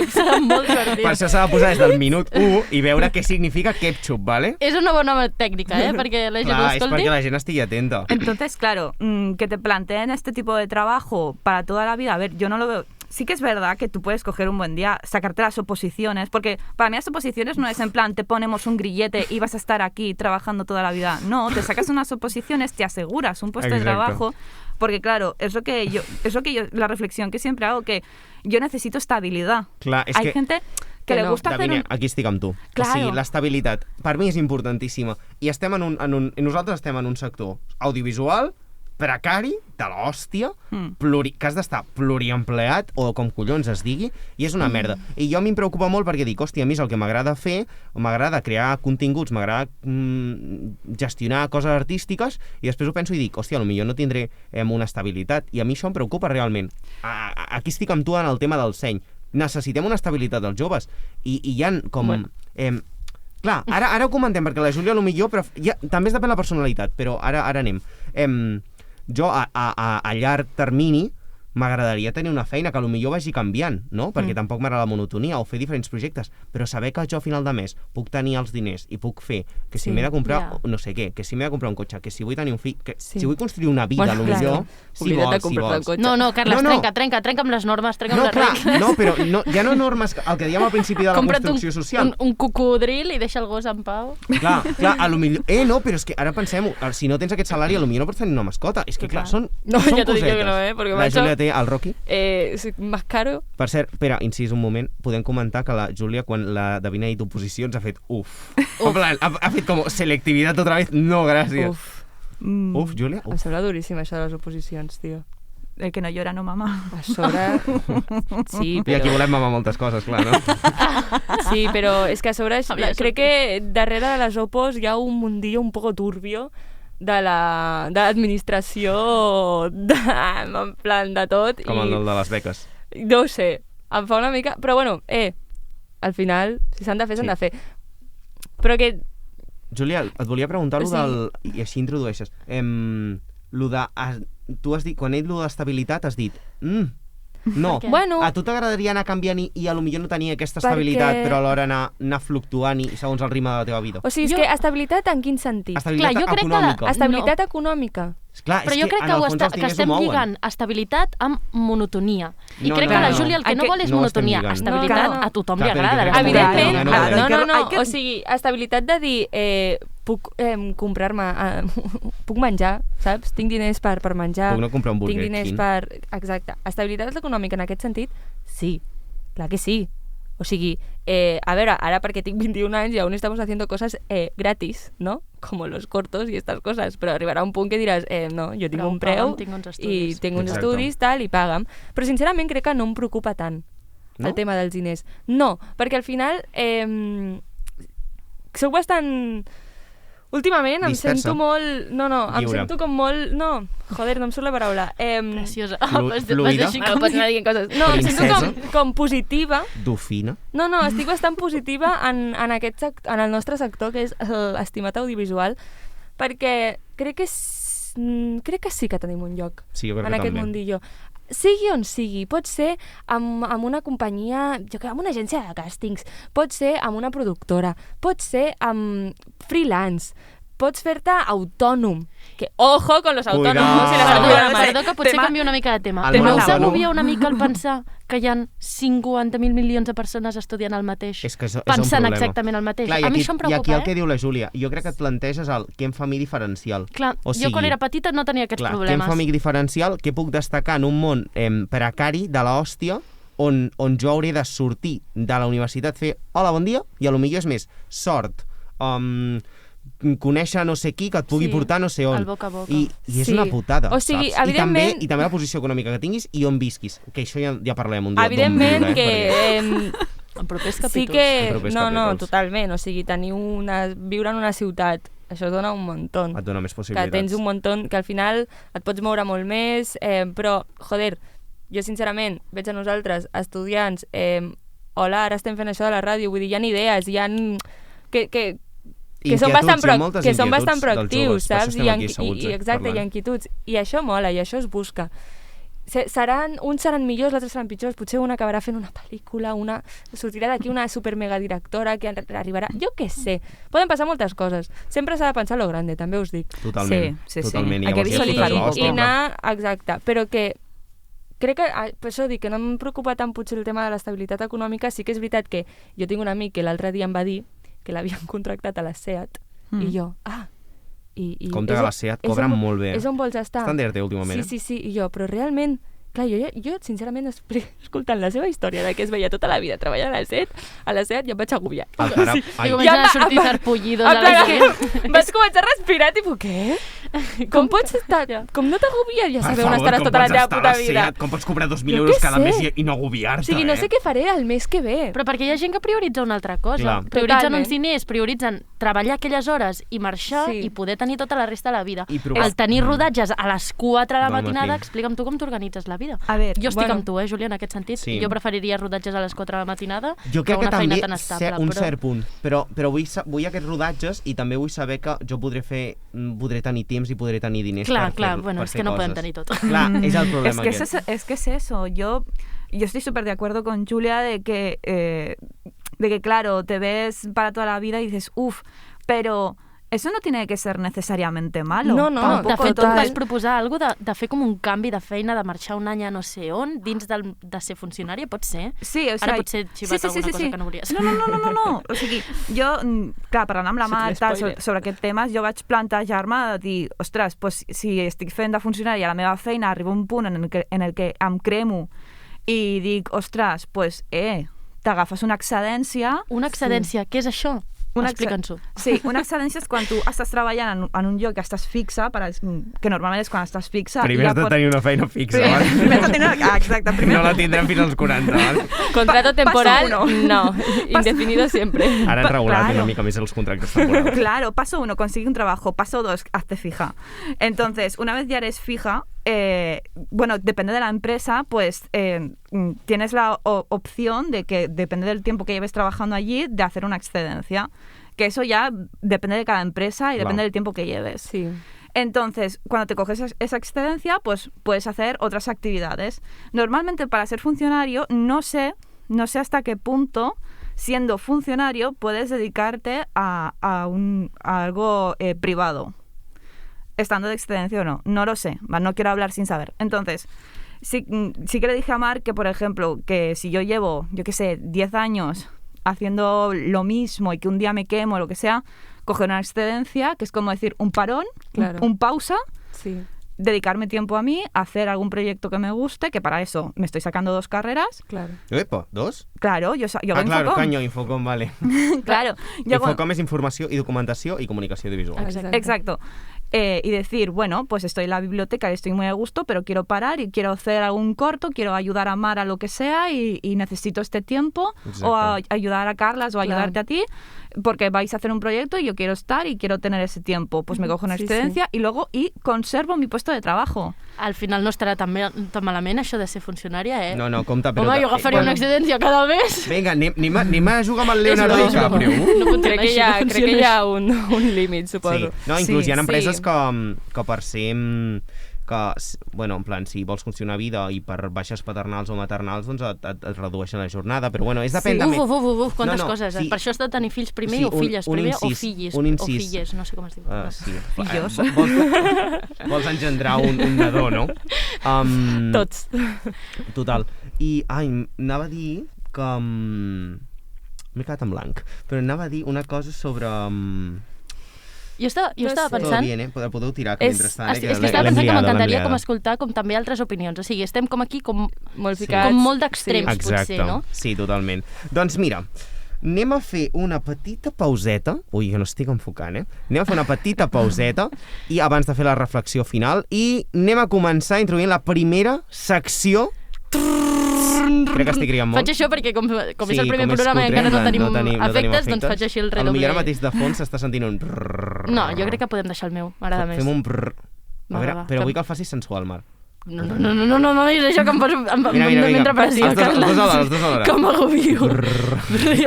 Serà molt divertit. Per això s'ha de posar des del minut 1 i veure què significa ketchup, ¿vale? És una bona tècnica, perquè la gent ho escolti. És perquè la gent estigui atenta. Entonces, claro, que te planteen este tipo de trabajo para toda la vida, a ver, yo no lo veo... Sí que es verdad que tú puedes coger un buen día, sacarte las oposiciones, porque para mí las oposiciones no es en plan te ponemos un grillete y vas a estar aquí trabajando toda la vida. No, te sacas unas oposiciones, te aseguras un puesto de trabajo, porque claro, es lo que yo, la reflexión que siempre hago, que yo necesito estabilidad. Clar, és Hay gente que le gusta Davinia, hacer aquí estic amb tu. Claro. O sigui, l'estabilitat per mi és importantíssima. I nosaltres estem en un sector audiovisual precari, de l'hòstia, que has d'estar pluriempleat, o com collons es digui, i és una merda. I jo a mi em preocupa molt perquè dic, hòstia, a mi és el que m'agrada fer, m'agrada crear continguts, m'agrada gestionar coses artístiques, i després ho penso i dic, hòstia, potser no tindré una estabilitat, i a mi això em preocupa realment. Aquí estic amb tu en el tema del seny. Necessitem una estabilitat dels joves, i hi ha com... Clar, ara ho comentem, perquè la Júlia potser, però també es depèn de la personalitat, però ara anem. Jo, a llarg termini, m'agradaria tenir una feina que potser vagi canviant, no? Perquè tampoc m'agrada la monotonia, o fer diferents projectes, però saber que jo a final de mes puc tenir els diners i puc fer que si m'he de comprar no sé què, que si m'he de comprar un cotxe, que si vull tenir un fill, que si vull construir una vida, potser, si vols. No, Carles, trenca amb les normes, No, però ja no normes, el que dèiem al principi de la construcció social. Un cocodril i deixa el gos en pau. Clar, a lo millor... no, però és que ara pensem, si no tens aquest salari, a lo millor no pots tenir una mascota. És que clar, són cosetes. No, ja t'ho dic que no, perquè la Júlia té el Rocky. Más caro. Per cert, espera, incís un moment, podem comentar que la Júlia, quan la Davinia ha dit oposicions, ha fet uf. En plan, ha fet com selectivitat otra vez. No, gràcies. Uf, Júlia. Em sembla duríssim això de les oposicions, tio. El que no llora no mama. A sobre... Sí, però... I aquí volem mamar moltes coses, clar, no? Sí, però és que a sobre... Crec que darrere de les opos hi ha un mundillo un poco turbio de l'administració, en plan de tot. Com el de les beques. No ho sé, em fa una mica... Però bueno, al final, si s'han de fer, s'han de fer. Però que... Júlia, et volia preguntar del... I així introdueixes. Tu has dit, quan he dit d'estabilitat, has dit... No, bueno, a tu t'agradaria anar canviant i potser no tenir aquesta estabilitat, però alhora anar fluctuant segons el ritme de la teva vida. O sigui, és que estabilitat en quin sentit? Estabilitat econòmica. Estabilitat econòmica. Clar, però jo crec que estem lligant estabilitat amb monotonia. I crec que la Júlia el que no vol és monotonia. Estabilitat a tothom li agrada. Evidentment, no. O sigui, estabilitat de dir puc comprar-me... Puc menjar, saps? Tinc diners per menjar. Puc no comprar un Burger King. Tinc diners per... Exacte. Estabilitat econòmica en aquest sentit, sí. Clar que sí. O sigui, a veure, ara perquè tinc 21 anys i aún estamos haciendo cosas gratis, ¿no? Como los cortos y estas cosas, però arribarà un punt que diràs, no, jo tinc un preu i tinc uns estudis, tal, i paga'm. Però sincerament crec que no em preocupa tant el tema dels diners. No, perquè al final soc bastant... Últimament em sento molt... No, em sento com molt... No, joder, no em surt la paraula. Preciosa. Fluida. Pots anar dient coses. No, em sento com positiva. Dofina. No, estic bastant positiva en el nostre sector, que és l'estimat audiovisual, perquè crec que sí que tenim un lloc en aquest mundillo. Sigui on sigui, pot ser amb una companyia, amb una agència de càstings, pot ser amb una productora, pot ser amb freelance, pots fer-te autònom. Que, ojo con los autònoms. Perdó, que potser canvia una mica de tema. No us agobia una mica el pensar que hi ha 50.000 milions de persones estudiant el mateix, pensant exactament el mateix? A mi això em preocupa, I aquí el que diu la Júlia, jo crec que et planteges el què em fa a mi diferencial. Clar, jo quan era petita no tenia aquests problemes. Què em fa a mi diferencial, què puc destacar en un món precari de l'hòstia, on jo hauré de sortir de la universitat, fer hola, bon dia, i a lo millor és més sort, conèixer no sé qui que et pugui portar no sé on. El boca a boca. I és una putada, o sigui, saps? evidentment... I també la posició econòmica que tinguis i on visquis, que això ja parlem un dia. Evidentment que... En propers capítols. Sí que... No, totalment. O sigui, viure en una ciutat, això et dona un muntó. Et dona més possibilitats. Que tens un muntó, que al final et pots moure molt més, però, joder, jo sincerament veig a nosaltres, estudiants, hola, ara estem fent això de la ràdio, vull dir, hi ha idees, hi ha... que són bastant proactius, saps? Exacte, hi ha inquietuds. I això mola, i això es busca. Uns seran millors, els altres seran pitjors. Potser un acabarà fent una pel·lícula, sortirà d'aquí una super mega directora que arribarà... Jo què sé. Poden passar moltes coses. Sempre s'ha de pensar lo grande, també us dic. Totalment. Totalment. I anar... Exacte. Però que crec que, per això dic que no em preocupa tant potser el tema de l'estabilitat econòmica. Sí que és veritat que jo tinc un amic que l'altre dia em va dir que l'havien contractat a la SEAT, i jo, compte que la SEAT cobren molt bé. És on vols estar. Estan d'ERTE últimament. Sí, i jo, però realment, clar, jo sincerament, escoltant la seva història de que es veia tota la vida treballant a la SEAT, ja em vaig agobiar. Començar a sortir zarpollidos a la SEAT. Vaig començar a respirar, tipus, què? Com pots estar... Com no t'agobies ja saber on estaràs tota la teva puta vida? Com pots cobrar 2.000 euros cada mes i no agobiar-te? O sigui, no sé què faré el mes que ve. Però perquè hi ha gent que prioritza una altra cosa. Prioritzen uns diners, prioritzen treballar aquelles hores i marxar i poder tenir tota la resta de la vida. El tenir rodatges a les 4 de la matinada, explica'm tu com t'organitzes la vida. Jo estic amb tu, Júlia, en aquest sentit. Jo preferiria rodatges a les 4 de la matinada que una feina tan estable. Un cert punt. Però vull aquests rodatges i també vull saber que jo podré tenir temps i podré tenir diners per fer coses. Bueno, és que no podem tenir tot. Clar, és el problema aquest. Es que es eso. Yo estoy súper de acuerdo con Julia de que, claro, te ves para toda la vida y dices, pero eso no tiene que ser necesariamente malo. No. De fet, tu em vas proposar alguna cosa de fer com un canvi de feina, de marxar un any a no sé on, dins de ser funcionària, pot ser? Sí, o sigui... Ara potser xivat alguna cosa que no volies. No. O sigui, jo, clar, parlant amb la Mar sobre aquest tema, jo vaig plantejar-me de dir, ostres, pues, si estic fent de funcionària a la meva feina, arriba un punt en el que em cremo i dic, ostres, pues, t'agafes una excedència... Una excedència, què és això? Explica'ns-ho. Sí, una excedència és quan tu estàs treballant en un lloc que estàs fixa, que normalment és quan estàs fixa... Primer has de tenir una feina fixa, exacte. No la tindrem fins als 40, Contrato temporal, no. Indefinido siempre. Ara han regulat una mica més els contractes temporals. Claro, paso 1, consigue un trabajo. Paso 2, hazte fija. Entonces, una vez ya eres fija, depende de la empresa, pues tienes la opción de que, depende del tiempo que lleves trabajando allí, de hacer una excedencia. Que eso ya depende de cada empresa y depende del tiempo que lleves. Sí. Entonces, cuando te coges esa excedencia, pues puedes hacer otras actividades. Normalmente, para ser funcionario, no sé hasta qué punto, siendo funcionario, puedes dedicarte a algo privado. Estando de excedencia o no. No lo sé. No quiero hablar sin saber. Entonces, sí que le dije a Mar que, por ejemplo, que si yo llevo, 10 años haciendo lo mismo y que un día me quemo o lo que sea, coger una excedencia, que es como decir un parón, un pausa, dedicarme tiempo a mí, hacer algún proyecto que me guste, que para eso me estoy sacando 2 carreras. Claro. Epa, 2? Claro, yo hago claro, Infocom. caño, Infocom, vale. Claro. Infocom és informació i documentació i comunicació audiovisual. Exacto. Y decir, bueno, pues estoy en la biblioteca y estoy muy a gusto, pero quiero parar y quiero hacer algún corto, quiero ayudar a Mar a lo que sea y necesito este tiempo. Exacto. O ayudar a Carlas o ayudarte a ti, porque vais a hacer un proyecto y yo quiero estar y quiero tener ese tiempo. Pues me cojo una excedencia y luego conservo mi puesto de trabajo. Al final no estarà tan malament això de ser funcionària, eh? No, compte, però... Home, jo agafaria una excedència cada mes. Vinga, anem a jugar amb el Leonardo DiCaprio. Crec que hi ha un límit, suposo. Sí. No, inclús hi ha empreses que per ser... bueno, en plan, si vols funcionar a vida i per baixes paternals o maternals, doncs et redueixen la jornada, però bueno, és depèn també... Quantes coses. Per això has de tenir fills primer o filles primer o filles. O filles, no sé com es diu. Sí. Fillos. Vols engendrar un nadó, no? Tots. Total. I, anava a dir que... M'he quedat en blanc, però anava a dir una cosa sobre... Jo estava pensant... Bien, podeu tirar que mentrestant... És que estava pensant que m'encantaria com escoltar com també altres opinions. O sigui, estem com aquí com molt ficats. Com molt d'extrems, potser, no? Sí, totalment. Doncs mira, anem a fer una petita pauseta. Ui, jo no estic enfocant, Anem a fer una petita pauseta i abans de fer la reflexió final i anem a començar introduint la primera secció. Crec que estic criant molt. Faig això perquè com és el primer programa i encara no tenim efectes, doncs faig així el redoble. Potser ara mateix de fons s'està sentint un... No, jo crec que podem deixar el meu, m'agrada més. Fem un... A veure, però vull que el facis sensual, Mar. No, és això que em poso mentre pressió, Carles. Els dos alhora. Que m'agobio.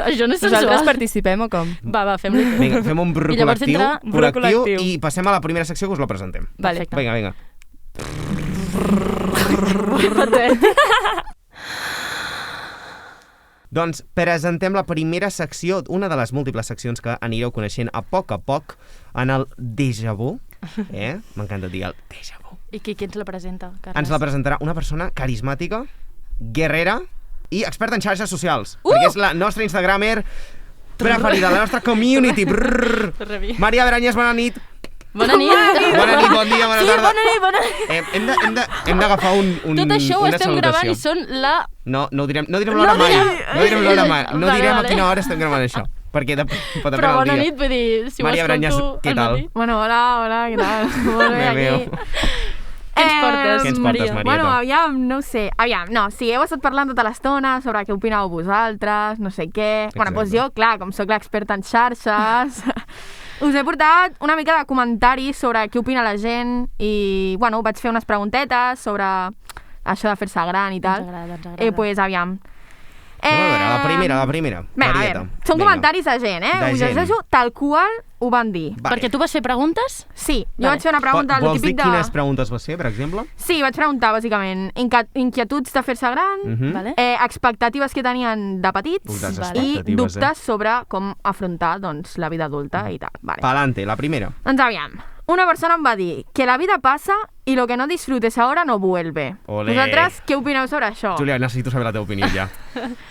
Això no és sensual. Nosaltres participem o com? Va, fem-li. Vinga, fem un brr col·lectiu i passem a la primera secció que us la presentem. Perfecte. Vinga. Doncs presentem la primera secció, una de les múltiples seccions que anireu coneixent a poc en el Déjà Vu. M'encanta dir el Déjà Vu. I qui ens la presenta, Carles? Ens la presentarà una persona carismàtica, guerrera i experta en xarxes socials, perquè és la nostra instagramer preferida, la nostra community. Maria Beranyes, bona nit. Bona nit. Bona nit, bon dia, bona tarda. Sí, bona nit. Hem d'agafar tot això ho estem gravant i són la... No ho direm l'hora mai. No direm a quina hora estem gravant això. Perquè pot depèn el dia. Però bona nit, vull dir, si ho escolto... Què tal? Bueno, hola, què tal? Molt bé, aquí. Què ens portes, Marieta? Bueno, aviam, no ho sé. Sí, heu estat parlant tota l'estona sobre què opineu vosaltres, no sé què. Bueno, doncs jo, clar, com sóc l'experta en xarxes... Us he portat una mica de comentaris sobre què opina la gent i, bueno, vaig fer unes preguntetes sobre això de fer-se gran i tal. Ens agrada. Pues, aviam. A veure, la primera. Vinga, són comentaris de gent, Us llegeixo tal qual ho van dir. Perquè tu vas fer preguntes? Sí, jo vaig fer una pregunta... Vols dir quines preguntes vas fer, per exemple? Sí, vaig preguntar, bàsicament, inquietuds de fer-se gran, expectatives que tenien de petits i dubtes sobre com afrontar la vida adulta i tal. Pa'lante, la primera. Doncs aviam. Una persona em va dir que la vida passa y lo que no disfrutes ahora no vuelve. Olé. Vosaltres què opineu sobre això? Júlia, necessito saber la teva opinió ja.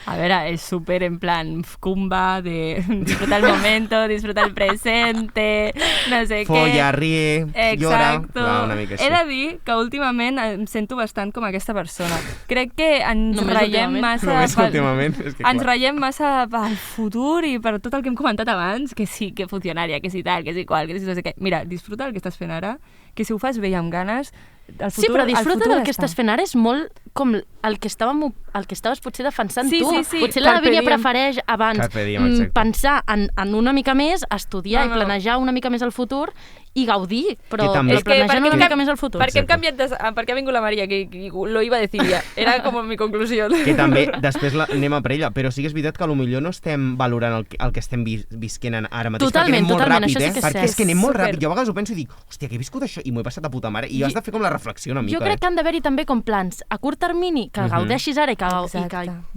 A veure, és súper en plan cumba de disfrutar el momento, disfrutar el presente, no sé què. Folla, ríe, llora... Una mica així. He de dir que últimament em sento bastant com aquesta persona. Crec que ens ratllem massa... Només últimament? Ens ratllem massa pel futur i per tot el que hem comentat abans, que sí, que funcionària, que sí tal, que sí qual, que sí no sé què. Mira, disfruta el que estàs fent ara, que si ho fas bé i amb ganes, el futur... Sí, però disfruta del que estàs fent ara és molt com el que estaves potser defensant tu. Sí. Potser la Lavínia prefereix abans diem, pensar en una mica més, estudiar i planejar una mica més el futur i gaudir, però planejar una mica més el futur. Per què hem canviat perquè ha vingut la Maria, que lo iba a decir ja. Era com mi conclusió. Que també, després anem a per ella, però sí que és veritat que potser no estem valorant el que estem visquent ara mateix. Totalment, ràpid, això sí que és cert. Perquè és que anem molt ràpid. Jo a vegades ho penso i dic, hòstia, que he viscut això i m'ho he passat a puta mare. I has de fer com la reflexió una mica. Jo crec que han d'haver-hi també com plans a curt termini, que gaudeixis ara i que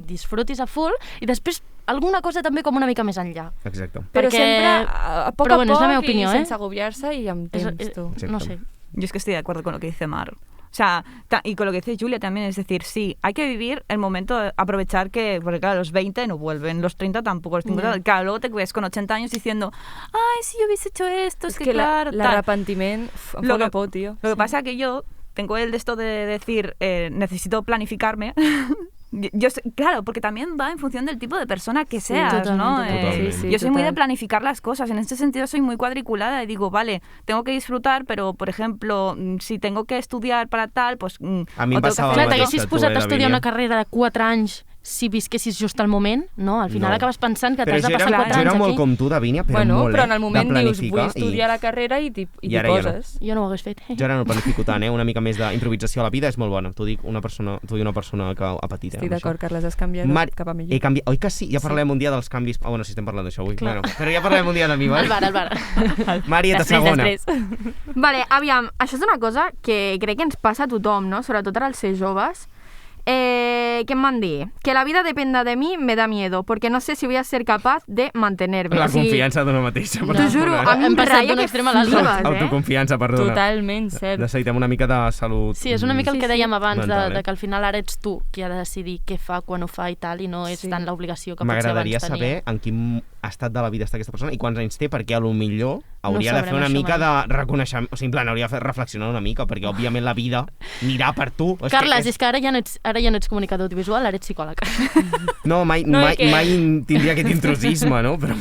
disfrutis a full, i després alguna cosa també com una mica més enllà. Exacte. Però sempre a poc és la meva opinió, i sense agobiar-se i amb temps, tu. No sé. Yo es que estoy de acuerdo con lo que dice Mar. O sea, y con lo que dice Julia también, es decir, sí, hay que vivir el momento, aprovechar que, porque claro, los 20 no vuelven, los 30 tampoco, los 50, claro, luego te ves con 80 años diciendo, ay, si yo hubiese hecho esto, es que claro, l'arrepentiment em fa una por, tío. Lo que pasa es que yo tengo el de esto de decir, necesito planificarme. Yo sé, claro, porque también va en función del tipo de persona que seas, ¿no? Yo soy muy de planificar las cosas, en este sentido soy muy cuadriculada y digo, vale, tengo que disfrutar, però, por ejemplo, si tengo que estudiar para tal, pues... A mi em passava Clar, t'haguessis posat a estudiar una carrera de 4 anys si visquessis just al moment, no? Al final acabes pensant que t'has de passar 4 anys aquí. Jo era molt com tu, Davínia, però molt, però en el moment dius, vull estudiar la carrera i t'hi poses. Jo no ho hagués fet. Jo ara no planifico tant, una mica més d'improvisació a la vida és molt bona. T'ho dic una persona que ha patit. Estic d'acord, Carles, has canviat cap a millor. He canviat, oi que sí? Ja parlem un dia dels canvis... Bueno, si estem parlant d'això avui, bueno, però ja parlem un dia de mi, vale? Al bar. Marieta, segona. Vale, aviam, això és una cosa que crec que ens passa a tothom, no? Sobretot ara als ser joves. ¿Qué me han dicho? Que la vida dependa de mí me da miedo, porque no sé si voy a ser capaz de mantenerme. La confiança d'una mateixa persona. T'ho juro, a mi em ratlla que flipes, Autoconfiança, perdona. Totalment, cert. Necessitem una mica de salut. Sí, és una mica el que dèiem abans, de que al final ara ets tu qui ha de decidir què fa, quan ho fa i tal, i no és tant l'obligació que potser abans tenia. M'agradaria saber en quin estat de la vida està aquesta persona i quants anys té, perquè a lo millor hauria de fer una mica de reconeixement, o sigui, en plan, hauria de reflexionar una mica, perquè òbviament la vida anirà per tu. Carles, és que ara ja no ets comunicador audiovisual, ara ets psicòleg. No, mai tindria aquest intrusisme, no? Però...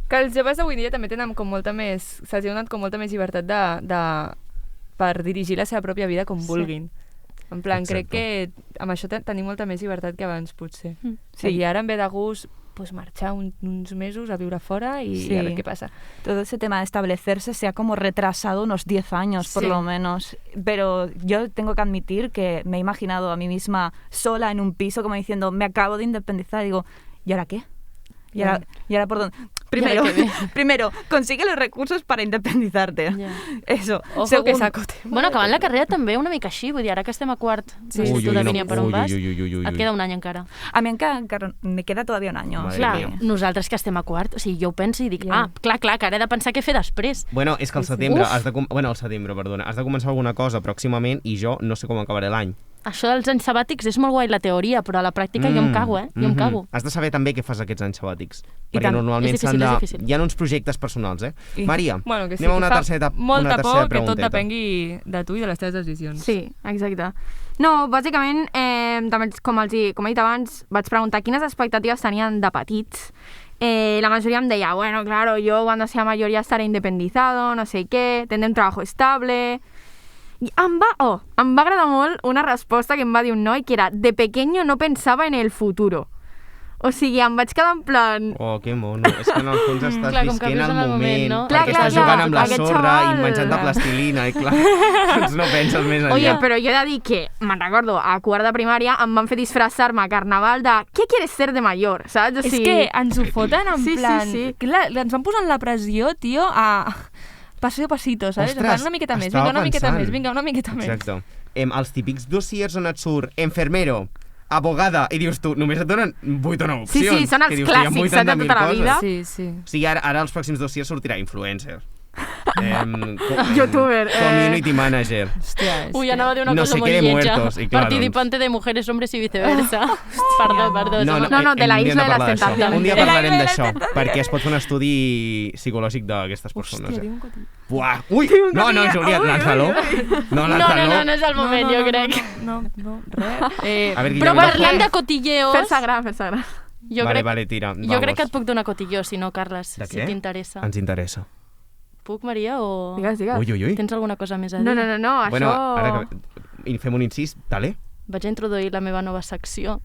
Que els joves d'avui dia també tenen com molta més... Se'ls ha donat com molta més llibertat per dirigir la seva pròpia vida com vulguin. En plan, crec que amb això tenim molta més llibertat que abans, potser. I ara, en ve de gust, pues marchar uns mesos a vivir fora y a ver qué pasa. Todo ese tema de establecerse se ha como retrasado unos 10 años por lo menos, pero yo tengo que admitir que me he imaginado a mí misma sola en un piso como diciendo, me acabo de independizar y digo, ¿y ahora qué? ¿Y ahora por dónde? Primero, consigue los recursos para independizarte. Eso. Ojo que sacote. Bueno, acabant la carrera també una mica així, vull dir, ara que estem a quart, no sé tu, Davínia, per on vas, et queda un any encara. A mi encara me queda todavía un año. Clar, nosaltres que estem a quart, o sigui, jo ho penso i dic, clar, que ara he de pensar què fer després. Bueno, és que al setembre has de començar alguna cosa pròximament i jo no sé com acabaré l'any. Això dels anys sabàtics és molt guai la teoria, però a la pràctica jo em cago, Jo em cago. Has de saber també què fas aquests anys sabàtics. Perquè normalment hi ha uns projectes personals, Maria, anem a una tercera pregunteta. Molta por que tot depengui de tu i de les teves decisions. Sí, exacte. No, bàsicament, també com he dit abans, vaig preguntar quines expectatives tenien de petits. La mayoría me decía, bueno, claro, yo cuando sea mayor ya estaré independizado, no sé qué, tendré un trabajo estable... I em va agradar molt una resposta que em va dir un noi que era, de pequeño no pensaba en el futuro. O sigui, em vaig quedar en plan... Oh, que mono. És que en el fons estàs visquent el moment, no? Perquè estàs jugant amb la sorra i menjant de plastilina, i clar, no penses més enllà. Oye, però jo he de dir que, me'n recordo, a quart de primària em van fer disfressar-me a carnaval de ¿qué quieres ser de mayor? Saps? O sigui... És que ens ho foten en plan... Sí. Clar, ens van posant la pressió, tio, a... Pasito a pasito, saps? Ostres, una miqueta més, vinga una miqueta més. Exacte. Els típics dossiers on et surt enfermero, abogada, i dius tu, només et donen 8 o 9 opcions. Sí, són els clàssics de tota la vida. Sí. O sigui, ara els pròxims dossiers sortirà influencer. Youtuber. Community manager. Hòstia, Uy, anava a dir una cosa molt lletja. Participante de mujeres, hombres y viceversa. Perdó. No, de la isla de las tentaciones. Un dia parlarem d'això, perquè es pot fer un estudi psicològic d'aquestes persones. Buah, ui! No, Júlia, llança-lo. No és el moment, jo crec. No, res. Però parlant de cotilleos... Fer-se gran. Vale, tira. Jo crec que et puc donar cotilleo, si no, Carles, si t'interessa. Ens interessa. Puc, Maria, o... Digues. Ui. Tens alguna cosa més a dir? No, això... Bueno, ara que fem un incís, dale. Vaig a introduir la meva nova secció.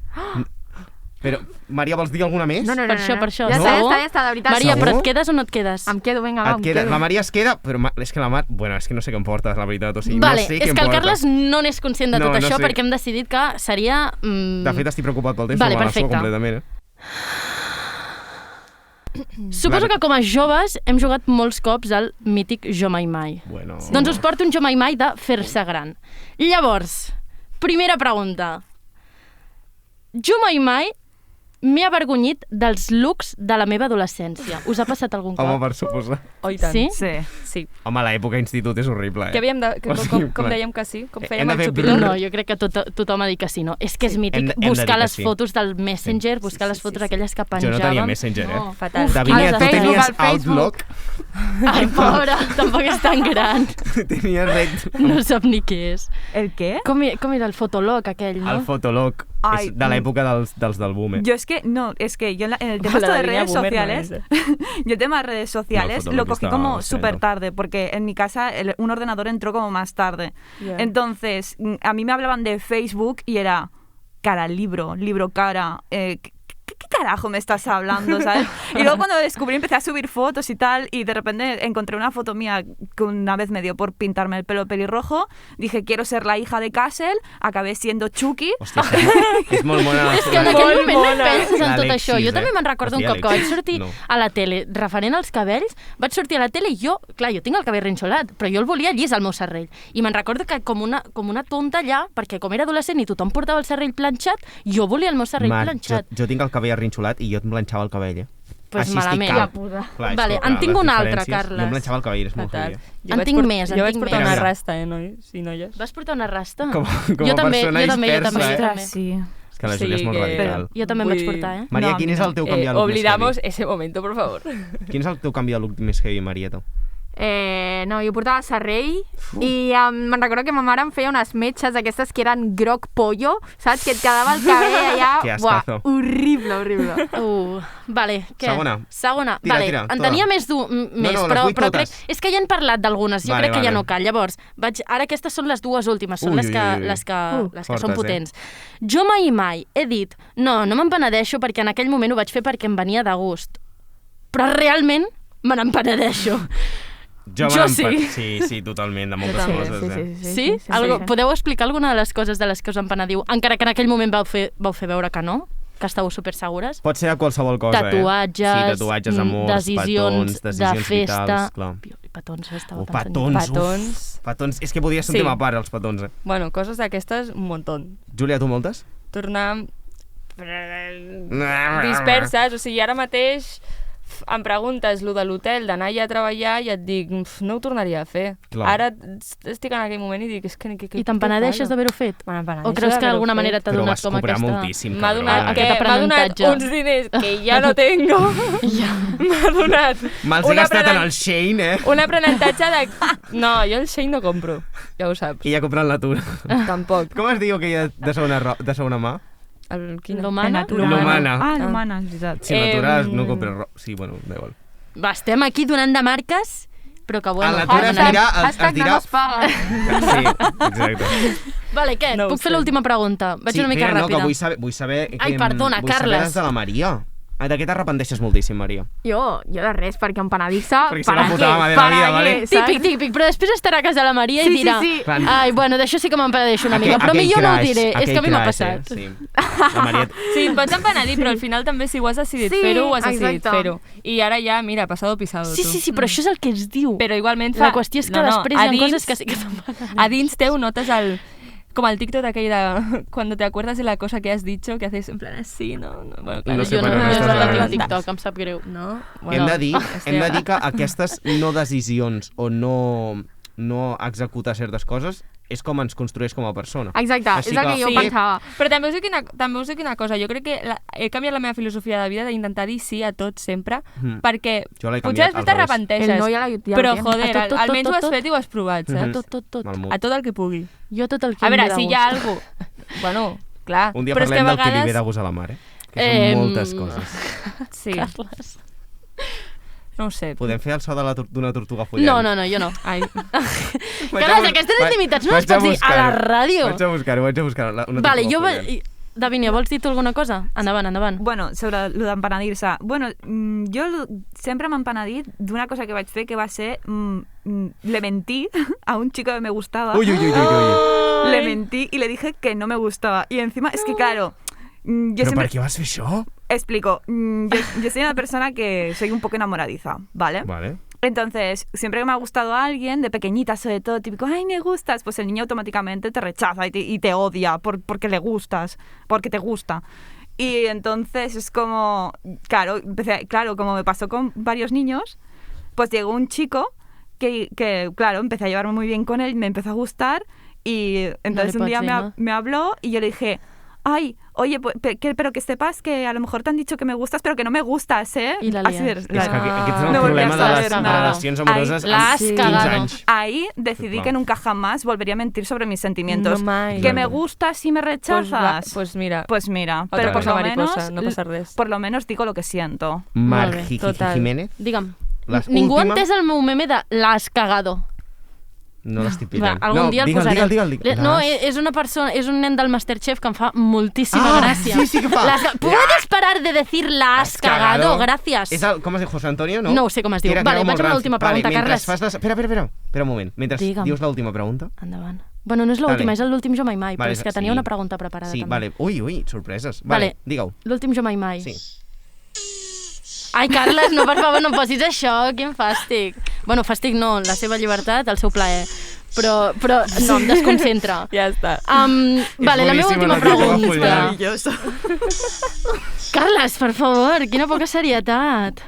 Però, Maria, vols dir alguna més? No. Per això. Ja està, de veritat. Maria, però et quedes o no et quedes? Em quedo, vinga, va, em quedo. La Maria es queda, però és que la Mar... Bueno, és que no sé què em portes, la veritat. O sigui, vale, no sé què em portes. És que el Carles no n'és conscient de tot això perquè hem decidit que seria... De fet, estic preocupat pel temps, vale, no me la so completament. Suposo que com a joves hem jugat molts cops al mític Jo Mai Mai. Bueno. Doncs us porto un Jo Mai Mai de fer-se gran. Llavors, primera pregunta. Jo Mai Mai m'he avergonyit dels looks de la meva adolescència. Us ha passat algun cop? Home, per suposar. Oh, i tant. Sí? Sí. Home, l'època institut és horrible, Que havíem de, que, O sigui, com clar. dèiem que sí, com Hem fèiem de el fer xupidor. No, jo crec que tothom ha dit que sí, no? És que és mític hem de buscar dir que les sí. fotos del Messenger, buscar les fotos aquelles que Jo penjàvem. no tenia Messenger, No. Fatal. Davinia, al tu Facebook, tenies al Facebook. Outlook, Ai, pobra, tampoc és tan gran. tenies Red... No sap ni què és. ¿El qué? Com era el fotolog aquell, no? El Fotolog. Ai, És de l'època dels del boom, Yo es que, no, es que yo en el tema La esto de Davinia redes boomer no sociales, es, yo el tema de redes sociales Fotolog lo cogí estaba como bastante. súper tarde, porque en mi casa un ordenador entró como más tarde. Ya. Entonces, a mí me hablaban de Facebook y era cara, libro, cara, ¿qué carajo me estás hablando, sabes? Y luego cuando lo descubrí empecé a subir fotos y tal, y de repente encontré una foto mía que una vez me dio por pintarme el pelo pelirrojo, dije quiero ser la hija de Castle, acabé siendo Chucky. Hòstia, és molt bona. És que en aquell Molt moment no bona. penses en tot L'Alexis, això. Jo també me'n recordo un Hòstia, cop que vaig Alexis, sortir no. a la tele referent als cabells, vaig sortir a la tele i jo, clar, jo tinc el cabell rinxolat, però jo el volia llis al meu serrell. I me'n recordo que com una tonta allà, perquè com era adolescent i tothom portava el serrell planxat, jo volia el meu serrell planxat. Jo tinc el cabell arrinxolat i jo em planxava el cabell, Pues Així estic malament. calb. Ja puta. Clar, és Vale, que, en clar, tinc les un altre, diferències. Carles. Jo em planxava el cabell, és molt Fatal. heavy. En tinc més, en Jo vaig tinc portar més. una Mira. rasta, nois i noies. Vas portar una rasta? Com jo a també, persona jo també, jo dispersa, també, jo Ostras, també. sí. És que la Sí, Júlia és molt que- radical. Jo també em Vull vaig dir- portar, eh? Maria, No, quin és el teu canvi de look més Oblidamos heavy? ese momento, por favor. Quin és el teu canvi de look més heavy, Marieta? No, jo portava serrell i me'n recordo que ma mare em feia unes metges aquestes que eren groc pollo, saps? Que et quedava el cabell allà... Que ascazo. Horrible, horrible. Vale, què? Segona. Tira, Vale, tira, en tota. tenia més, les però vull crec... totes. És que ja hem parlat d'algunes, jo Vale, crec que ja vale. no cal. Llavors, ara aquestes són les dues últimes, són Ui, les que, ui, ui. les que Fortes, són potents. Jo mai he dit, no me'n penedeixo perquè en aquell moment ho vaig fer perquè em venia de gust. Però realment me n'empenedeixo. Jo sí. Sí, totalment, de moltes també, coses, Sí? Podeu explicar alguna de les coses de les que us empenediu? Encara que en aquell moment vau fer veure que no? Que estàveu super segures? Pot ser de qualsevol cosa, Tatuatges, Sí, tatuatges, amors, decisions decisions de festa. vitals, clar. Petons, estava Petons, Petons. Petons. És que podria ser un Sí. tema a part, els petons, Bueno, coses d'aquestes, un montón. Júlia, tu moltes? Tornar disperses, o sigui, ara mateix em preguntes lo de l'hotel, d'anar allà a treballar i et dic, no ho tornaria a fer. Clar. Ara estic en aquell moment i dic, és que... I t'empenedeixes d'haver-ho fet? O creus que d'alguna manera t'ha Però donat vas com cobrar aquesta... moltíssim, M'ha cabró. donat, Aquest m'ha donat aprenentatge. uns diners que ja no tengo. M'ha donat Me'ls he gastat en el Shane, un aprenentatge de... No, jo el Shane no compro, ja ho saps. I ja comprant l'atura. Tampoc. Com es diu aquella de segona mà? El, quin? L'humana? L'humana. Ah, l'humana, és veritat. Si m'atures, no compres roba. Sí, bueno, da igual. Va, estem aquí donant de marques, però que bueno... A l'atura es dirà... Hashtag no nos paga. Sí, exacte. Vale, què? No ho Puc fer sé. l'última pregunta? Vaig una mica No, que ràpida. vull saber... Ai, perdona, vull saber Carles. les de la Maria. De què t'arrepenteixes moltíssim, Maria? Jo de res, perquè empenedir-se... Perquè se la puta mare de la vida, vale? Típic, però després estarà a casa de la Maria i Sí, dirà sí, sí. ai, bueno, d'això sí que m'empenedeixo una mica, però millor no ho diré, és que a mi m'ha passat. Sí. La Maria... Sí, et pots empenedir, però al final també si ho has decidit Sí, fer-ho, ho has decidit exacte. fer-ho. I ara ja, mira, pasado pisado, Sí, tu. però això és el que es diu. Però igualment La qüestió és que després hi ha a coses que sí que t'empenedeixen. A dins teu notes el... Com el TikTok aquell de... Cuando te acuerdas de la cosa que has dicho, que haces en plan así, no? Bueno, claro, No sé Jo per no on he estàs parlat anant. de TikTok, em sap greu. No? Hem de dir hòstia. que aquestes no decisions o no executar certes coses és com ens construeix com a persona. Exacte, Així és el que que- jo Sí. pensava. Però també us dic una cosa, jo crec que he canviat la meva filosofia de vida d'intentar dir sí a tot sempre, perquè Jo l'he potser canviat després al revés. t'arrepenteixes, El no ja la però ja joder, A tot, almenys ho has tot. fet i ho has provat, saps? Tot. Malmut. A tot el que pugui. Jo tot el que A em ve veure, de si gust. hi ha algú... Bueno, clar, Un dia però és que parlem a del que li ve de vegades... gust a la mare. Que són moltes coses. Sí, Carles. no ho sé. Podem fer el so d'una tortuga follant? No, jo no. Ai, Carles, aquestes intimitats no les pots dir a la ràdio. Vaig a buscar una tortuga Vale, jo... follant. Davinia, vols dir tu alguna cosa? Endavant. Bueno, sobre lo d'empenedir-se. Bueno, jo sempre m'he empenedit d'una cosa que vaig fer que va ser le mentí a un chico que me gustaba. Uy. Le mentí y le dije que no me gustaba. Y encima, es que claro, yo Però siempre... per què vas fer això? Explico. Yo soy una persona que soy un poco enamoradiza, ¿vale? Vale. Entonces, siempre que me ha gustado alguien, de pequeñita sobre todo, típico, ay, me gustas, pues el niño automáticamente te rechaza y te odia porque le gustas, porque te gusta. Y entonces es como, claro, como me pasó con varios niños, pues llegó un chico que claro, empecé a llevarme muy bien con él, me empezó a gustar y entonces un día me habló y yo le dije, ay, oye, pero que sepas que a lo mejor te han dicho que me gustas, pero que no me gustas, ¿eh? I la lies. És que aquest és el problema de les relacions amoroses amb 15 anys. Ahí decidí que nunca jamás volvería a mentir sobre mis sentimientos. No mai. Que me gustas y me rechazas. Pues mira. Pero por lo menos, no passa res. Por lo menos digo lo que siento. Mar Jiménez. Digue'm, ningú ha entès el meu meme de l'has cagado. No l'estic pillant. Algun dia el posarem. Digue'l. No, és una persona, és un nen del Masterchef que em fa moltíssima gràcia. Sí que fa. ¿Puedes parar de decir la has cagado? Gracias. Com es diu, José Antonio, no? No ho sé com es diu. Vale, vaig a l'última pregunta, Carles. Espera un moment. Mentre dius l'última pregunta. Endavant. Bueno, no és l'última, és l'últim Jo Mai Mai, però és que tenia una pregunta preparada també. Sí, vale. Ui, sorpreses. Vale, digue-ho. L'últim Jo Mai Mai. Sí. Ai, Carles, no, per favor, no em posis això, quin fàstic. Bueno, fàstic no, la seva llibertat, el seu plaer. Però no, em desconcentra. Ja està. Vale, la meva última pregunta. Carles, per favor, quina poca serietat.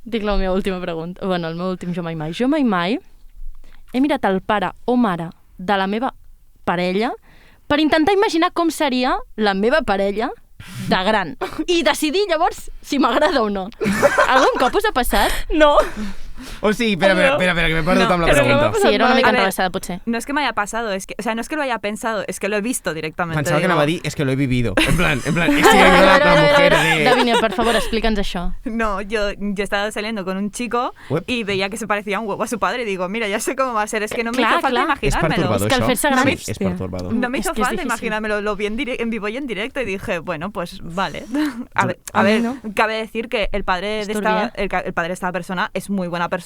Dic la meva última pregunta. Bueno, el meu últim Jo Mai Mai. Jo mai mai he mirat el pare o mare de la meva parella per intentar imaginar com seria la meva parella de gran. I decidir llavors si m'agrada o no. Algun cop us ha passat? No. O sigui, espera, que m'he perdut amb la pregunta. Sí, era una mica enrevesada, potser. No es que me haya pasado, no es que lo haya pensado, es que lo he visto directamente. Pensava que anava a dir, es que lo he vivido. En plan, es la mujer de... Davinia, por favor, explícanos això. No, yo he estado saliendo con un chico y veía que se parecía un huevo a su padre y digo, mira, ya sé cómo va a ser, es que no me hizo falta imaginármelo. Es que al fer-se gran... És perturbador. No me hizo falta imaginármelo, lo vi en vivo y en directo y dije, bueno, pues vale. A ver, cabe decir que el padre de esta persona es muy buena persona.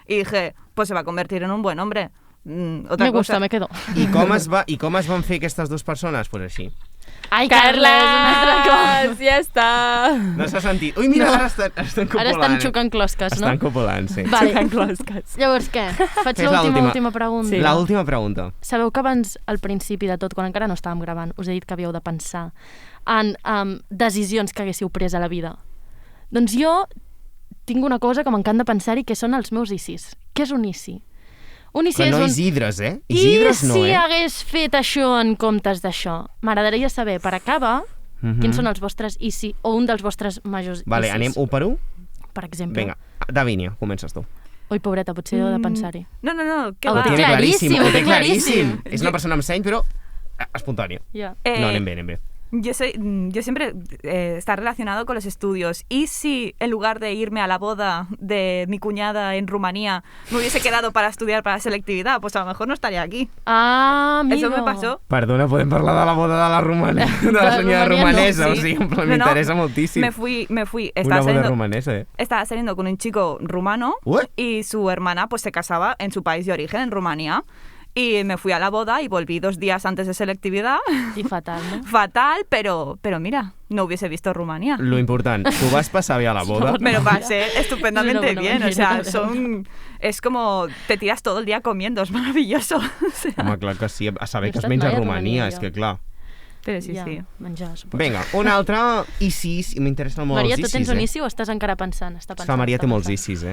Y dije, pues se va a convertir en un buen hombre. Me gusta, me quedo. I com es van fer aquestes dues persones? Pues així. Ai, Carles, ja està. No s'ha sentit. Ui, mira, ara estan copulant. Ara estan xocant closques, no? Estan copulant, sí. Vale. Llavors, què? Faig l'última pregunta. Sí. L'última pregunta. Sabeu que abans, al principi de tot, quan encara no estàvem gravant, us he dit que havíeu de pensar en decisions que haguéssiu pres a la vida. Doncs jo tinc una cosa que m'encanta pensar-hi, que són els meus ICIs. Què és un ICI? Un ICI que no és Isidres, eh? Isidres no, si hagués fet això en comptes d'això? M'agradaria saber, per acabar, quins són els vostres ICI o un dels vostres majors ICIs. Vale, anem 1 per 1? Per exemple. Vinga, Davinia, comences tu. Ui, pobreta, potser heu de pensar-hi. No, que ho va. té claríssim. És una persona amb seny, però espontània. Yeah. No, anem bé. Yo siempre está relacionado con los estudios. Y si en lugar de irme a la boda de mi cuñada en Rumanía me hubiese quedado para estudiar para selectividad, pues a lo mejor no estaría aquí. Ah, amigo. Eso me pasó. Perdona, podem parlar de la boda de la senyora romanesa, no. O sigui, m'interessa moltíssim. Me fui. Una boda romanesa, Estaba saliendo con un chico rumano y su hermana pues se casaba en su país de origen, en Rumanía. Y me fui a la boda y volví 2 días antes de selectividad. Y fatal, ¿no? Fatal, pero mira, no hubiese visto Rumanía. Lo important, ¿tú vas pasar bien a la boda? Me lo pasé estupendamente bien, o sea, es como te tiras todo el día comiendo, es maravilloso. O sea. Home, clar que sí, a saber que es menja a Romania, és que clar. Però sí. Menjar, suposo. Vinga, un altre ICIs, i m'interessen molt Maria, els ICIs. Maria, tu tens un ICI o estàs encara pensant? Maria té molts ICIs,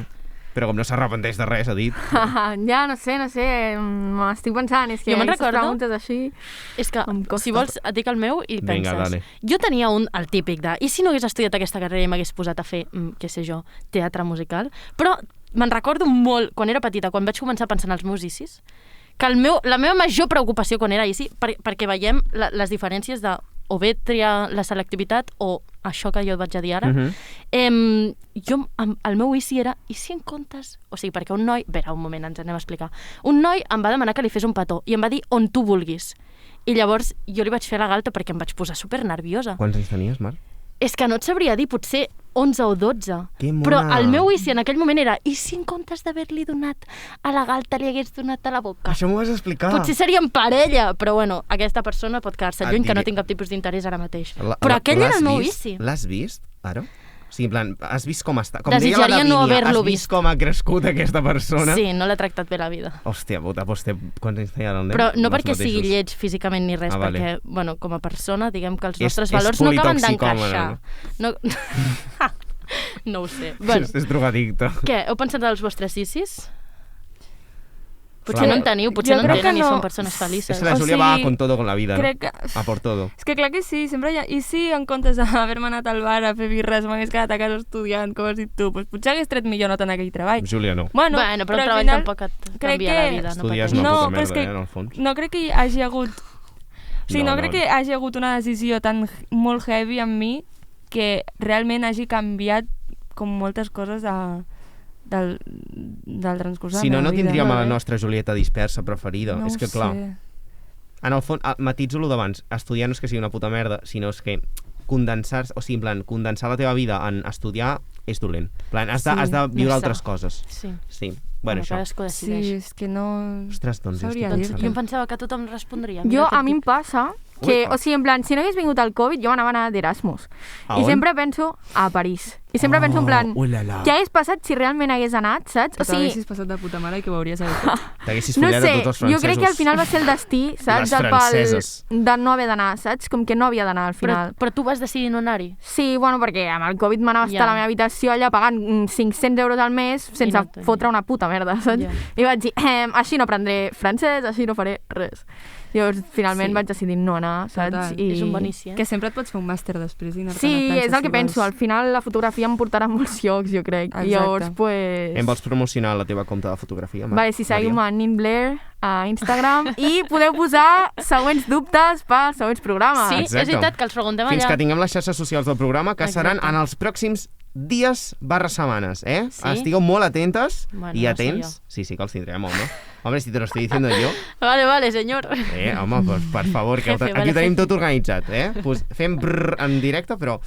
Però com no s'arrepenteix de res, ha dit. Ja, no sé, m'estic pensant, és que jo me'n recordo, preguntes així... És que, si vols, et dic el meu i penses. Vinga, dale. Jo tenia el típic de, i si no hagués estudiat aquesta carrera i m'hagués posat a fer, què sé jo, teatre musical? Però me'n recordo molt, quan era petita, quan vaig començar a pensar en els meus ICIs, que la meva major preocupació quan era ICI, perquè veiem les diferències de o bé triar la selectivitat o això que jo et vaig a dir ara, jo, el meu ICI era, i si en comptes... O sigui, perquè un noi... Vera, un moment, ens anem a explicar. Un noi em va demanar que li fes un petó i em va dir on tu vulguis. I llavors jo li vaig fer la galta perquè em vaig posar supernerviosa. Quants anys tenies, Marc? És que no et sabria dir, potser 11 o 12. Que mona. Però el meu ICI en aquell moment era, i si en comptes d'haver-li donat a la galta li hagués donat a la boca? Això m'ho vas explicar. Potser seríem parella, però bueno, aquesta persona pot quedar-se lluny, que no tinc cap tipus d'interès ara mateix. Però aquell era el meu ICI. L'has vist, ara? sigui, en plan, has vist com està... Com Desitjaria deia la no Davinia, haver-lo has vist com ha crescut aquesta persona? Sí, no l'ha tractat bé la vida. Hòstia puta, doncs quants anys tenia el nen? Però no perquè sigui lleig físicament ni res, vale. perquè, bueno, com a persona, diguem que els És nostres valors no acaben d'encaixar. No? No ho sé. Bueno, És drogadicte. què, heu pensat dels vostres sisis? Potser Clar, no en teniu, potser jo no en crec que tenen i no. són persones felices. És que la Júlia va con todo con la vida, crec no? que- A por todo. És que clar que sí, sempre hi ha... I si en comptes d'haver-me anat al bar a fer birres m'hagués quedat a casa estudiant, com has dit tu, doncs potser hagués tret millor nota en aquell treball. Júlia, no. Bueno, però el al treball final tampoc et crec canvia que la vida. Estudies No, una No, puta però és merda, que en el fons. no crec que hi hagi hagut... O sigui, no crec que hagi hagut una decisió tan molt heavy en mi que realment hagi canviat com moltes coses del transcurs de Si no, la no meva vida. tindríem a la nostra Julieta dispersa preferida. No És que, ho clar, sé. en el fons, matitzo lo d'abans, estudiar no és que sigui una puta merda, sinó és que condensar, o sigui, en plan, condensar la teva vida en estudiar és dolent. En plan, has de viure no altres sé. coses. Sí. Sí, bueno, això. Cadascú Sí, decideix. és que no... Ostres, doncs jo Sabria estic dir-te. Jo pensant. em pensava que tothom respondria. Jo, a mi em passa que, o sigui, en plan, si no hagués vingut el Covid, jo m'anava a anar d'Erasmus. A I on? sempre penso a París. I sempre penso en plan, ulala. què hagués passat si realment hagués anat, saps? Que t'haguessis passat de puta mare i que ho hauries haver fet. T'haguessis No follat sé, a tots els francesos. jo crec que al final va ser el destí, saps? les franceses. De no haver d'anar, saps? Com que no havia d'anar al final. Però tu vas decidir no anar-hi. Sí, bueno, perquè amb el Covid m'anava a estar Ja. a la meva habitació allà pagant 500 euros al mes sense no tenia. fotre una puta merda, saps? Ja. I vaig dir, així no aprendré francès, així no faré res. Llavors, finalment Sí. vaig decidir no anar, saps? Total. És un bon inici, eh? Que sempre et pots fer un màster després i anar-te'n a Sí, França, és el que si penso. Al vols. final la fotografia em portarà a molts llocs, jo crec. Exacte. I llavors, pues... Em vols promocionar la teva compte de fotografia? Vale, si seguim-me a Nin Blair a Instagram i podeu posar següents dubtes pels següents programes. Sí, Exacte. és veritat que els preguntem Fins allà. que tinguem les xarxes socials del programa, que seran Exacte. en els pròxims dies/setmanes, eh? Sí? Estigueu molt atentes Bueno, i no sé atents. Sí, que els tindrem, home. Hombre, si te lo estoy diciendo yo. Vale, señor. Home, pues, per favor, que Jefe, aquí vale, ho tenim jefe. tot organitzat, eh? Pues fem brrr en directe, però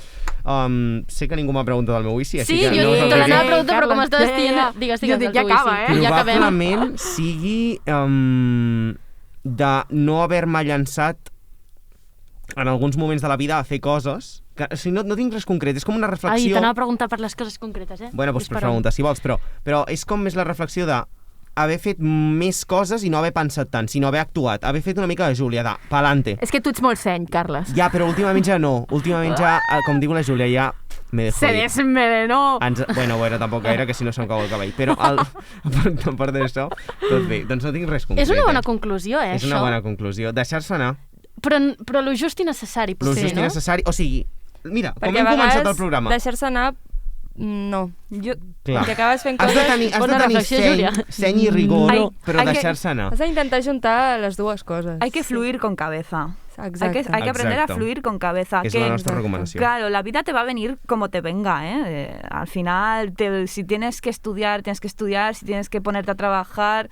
sé que ningú m'ha preguntat el meu whisky, així Sí, que jo no us el te l'anava a diré. preguntar, però com estàs Ja, ja, dient... ja. Digues, Jo dic, ja el teu acaba, whisky. Ja acabem. Probablement sigui de no haver-me llançat en alguns moments de la vida a fer coses que, o sigui, no tinc res concret, és com una Ai, reflexió. t'anava a preguntar per les coses concretes, eh? Bueno, doncs Dispara. pregunta, si vols, però és com més la reflexió de haver fet més coses i no haver pensat tant, sinó haver actuat, haver fet una mica de Júlia, de pa'lante. És que tu ets molt seny, Carles. Ja, però últimament ja no. Últimament ja, com diu la Júlia, ja me dejo Se ir. desmelenó. Bueno, tampoc gaire, que si no se'm cau el cabell. Però, a part d'això, tot bé. Doncs no tinc res concret. És una bona conclusió, És això. una bona conclusió. Deixar-se anar, Però lo just i necessari, lo potser, just i no? necessari. O sigui, mira, com Perquè hem a començat vegades el programa. deixar-se anar, no. Clar. Perquè acabes fent Has coses... de tenir Bona reflexió, Júlia. seny i rigor, Ai, però hay que- deixar-se anar. Has d'intentar juntar les dues coses. Hay que fluir con cabeza. Exacte. Hay que aprender a Exacto. fluir con cabeza. És que, la nostra Exacto. recomanació. Claro, la vida te va a venir como te venga, ¿eh? Al final, si tienes que estudiar, tienes que estudiar. Si tienes que ponerte a trabajar,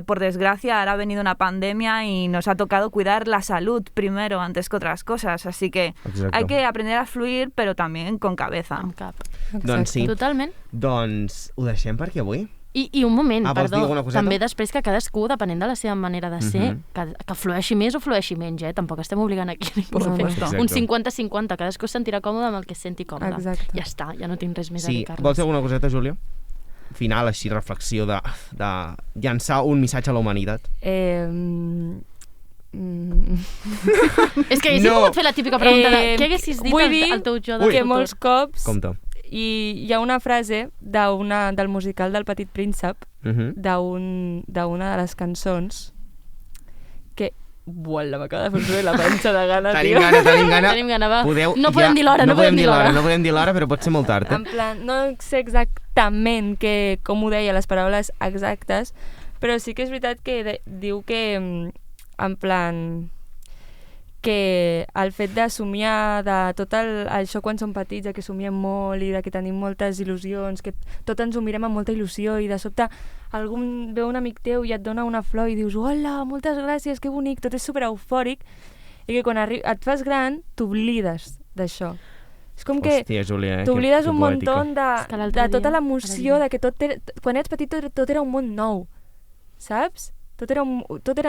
por desgracia, ahora ha venido una pandemia y nos ha tocado cuidar la salud primero, antes que otras cosas. Así que Exacto. hay que aprender a fluir, pero también con cabeza. Amb cap. Doncs sí. Totalment. Doncs ho deixem per aquí avui. I un moment, Vols dir perdó, alguna coseta? també després que cadascú, depenent de la seva manera de ser, que flueixi més o flueixi menys, Tampoc estem obligant aquí a ningú Por a fer supuesto. un 50-50, cadascú es sentirà còmode amb el que es senti còmode. Exacte. Ja està, ja no tinc res més a Sí, dir, Carles. vols dir alguna coseta, Júlia? Final, així, reflexió de llançar un missatge a la humanitat. És que haguessis No. pogut fer la típica pregunta de què haguessis dit vull dir al teu jo Ui. del que futur? molts cops Compte. hi ha una frase del musical del Petit Príncep, d'una de les cançons, que... Uala, m'acaba de fer la panxa de gana, Tenim tio. gana, tenim gana. Tenim gana, va. Podeu, No podem dir l'hora, no podem dir l'hora. No podem dir l'hora, però pot ser molt tard, En plan, no sé exactament com ho deia, les paraules exactes, però sí que és veritat que diu que, en plan, que el fet de somiar de tot això quan som petits, de que somiem molt i de que tenim moltes il·lusions, que tot ens ho mirem amb molta il·lusió i de sobte veu un amic teu i et dona una flor i dius hola, moltes gràcies, que bonic, tot és super eufòric, i que quan et fas gran t'oblides d'això. És com que Hòstia, Júlia, t'oblides que un poètica. munt És que l'altre de tota dia, l'emoció, de que quan ets petit tot era un món nou, saps? Tot era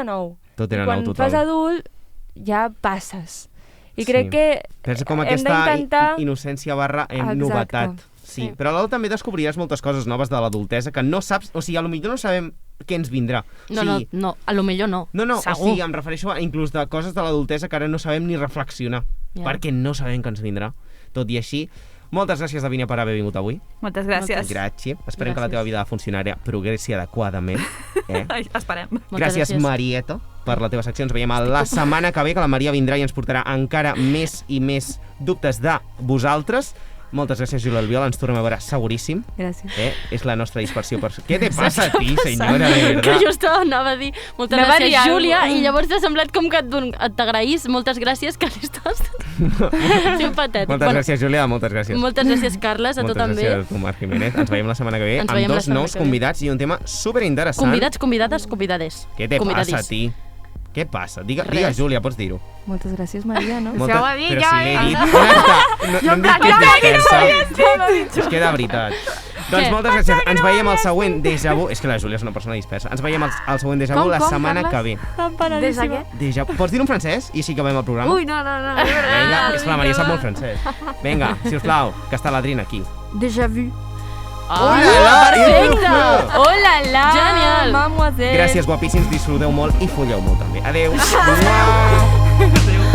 nou. Tot era I quan nou, fas total. adult ja passes. I crec que és com hem aquesta d'intentar... innocència barra novetat. Sí, però alhora també descobriràs moltes coses noves de l'adultesa que no saps, o sigui, potser no sabem què ens vindrà. No, a lo millor no. No, segur. o sigui, em refereixo a inclús de coses de l'adultesa que ara no sabem ni reflexionar, perquè no sabem que ens vindrà. Tot i així, moltes gràcies, Davinia, per haver vingut avui. Moltes gràcies. Gràcies. Esperem que la teva vida funcionari progressi adequadament. Esperem. Gràcies, Marieta, per la teva secció. Ens veiem la setmana que ve, que la Maria vindrà i ens portarà encara més i més dubtes de vosaltres. Moltes gràcies, Júlia Albiol, ens tornem a veure seguríssim. Gràcies. És la nostra dispersió. Què te passa a ti, senyora, de verdad? Que just anava a dir moltes gràcies, Júlia, i llavors t'ha semblat com que t'agraís moltes gràcies, que l'estàs... Sí, patètic. Moltes gràcies, Júlia, moltes gràcies. Moltes gràcies, Carles, a tu també. Moltes gràcies a tu, Marc Jiménez. Ens veiem la setmana que ve amb dos nous convidats i un tema superinteressant. Convidats, convidades, convidades. Què te passa a ti? Què passa? Digues, Júlia, pots dir-ho. Moltes gràcies, Maria, no? Ja ho ha dit, ja ho he dit. No em dic que és que de veritat. Doncs moltes gràcies. Ens veiem al següent Déjà Vu. És que la Júlia és una persona dispersa. Ens veiem al següent Déjà Vu la setmana que ve. Déjà què? Pots dir-ho en francès i així acabem el programa? Ui, no. Vinga, és que la Maria sap molt francès. Vinga, sisplau, que està l'Adrina aquí. Déjà vu. Perfecte! Oh la la! Genial! Mademoiselle! Gràcies, guapíssims, disfruteu molt i folleu molt també. Adéu! Adéu!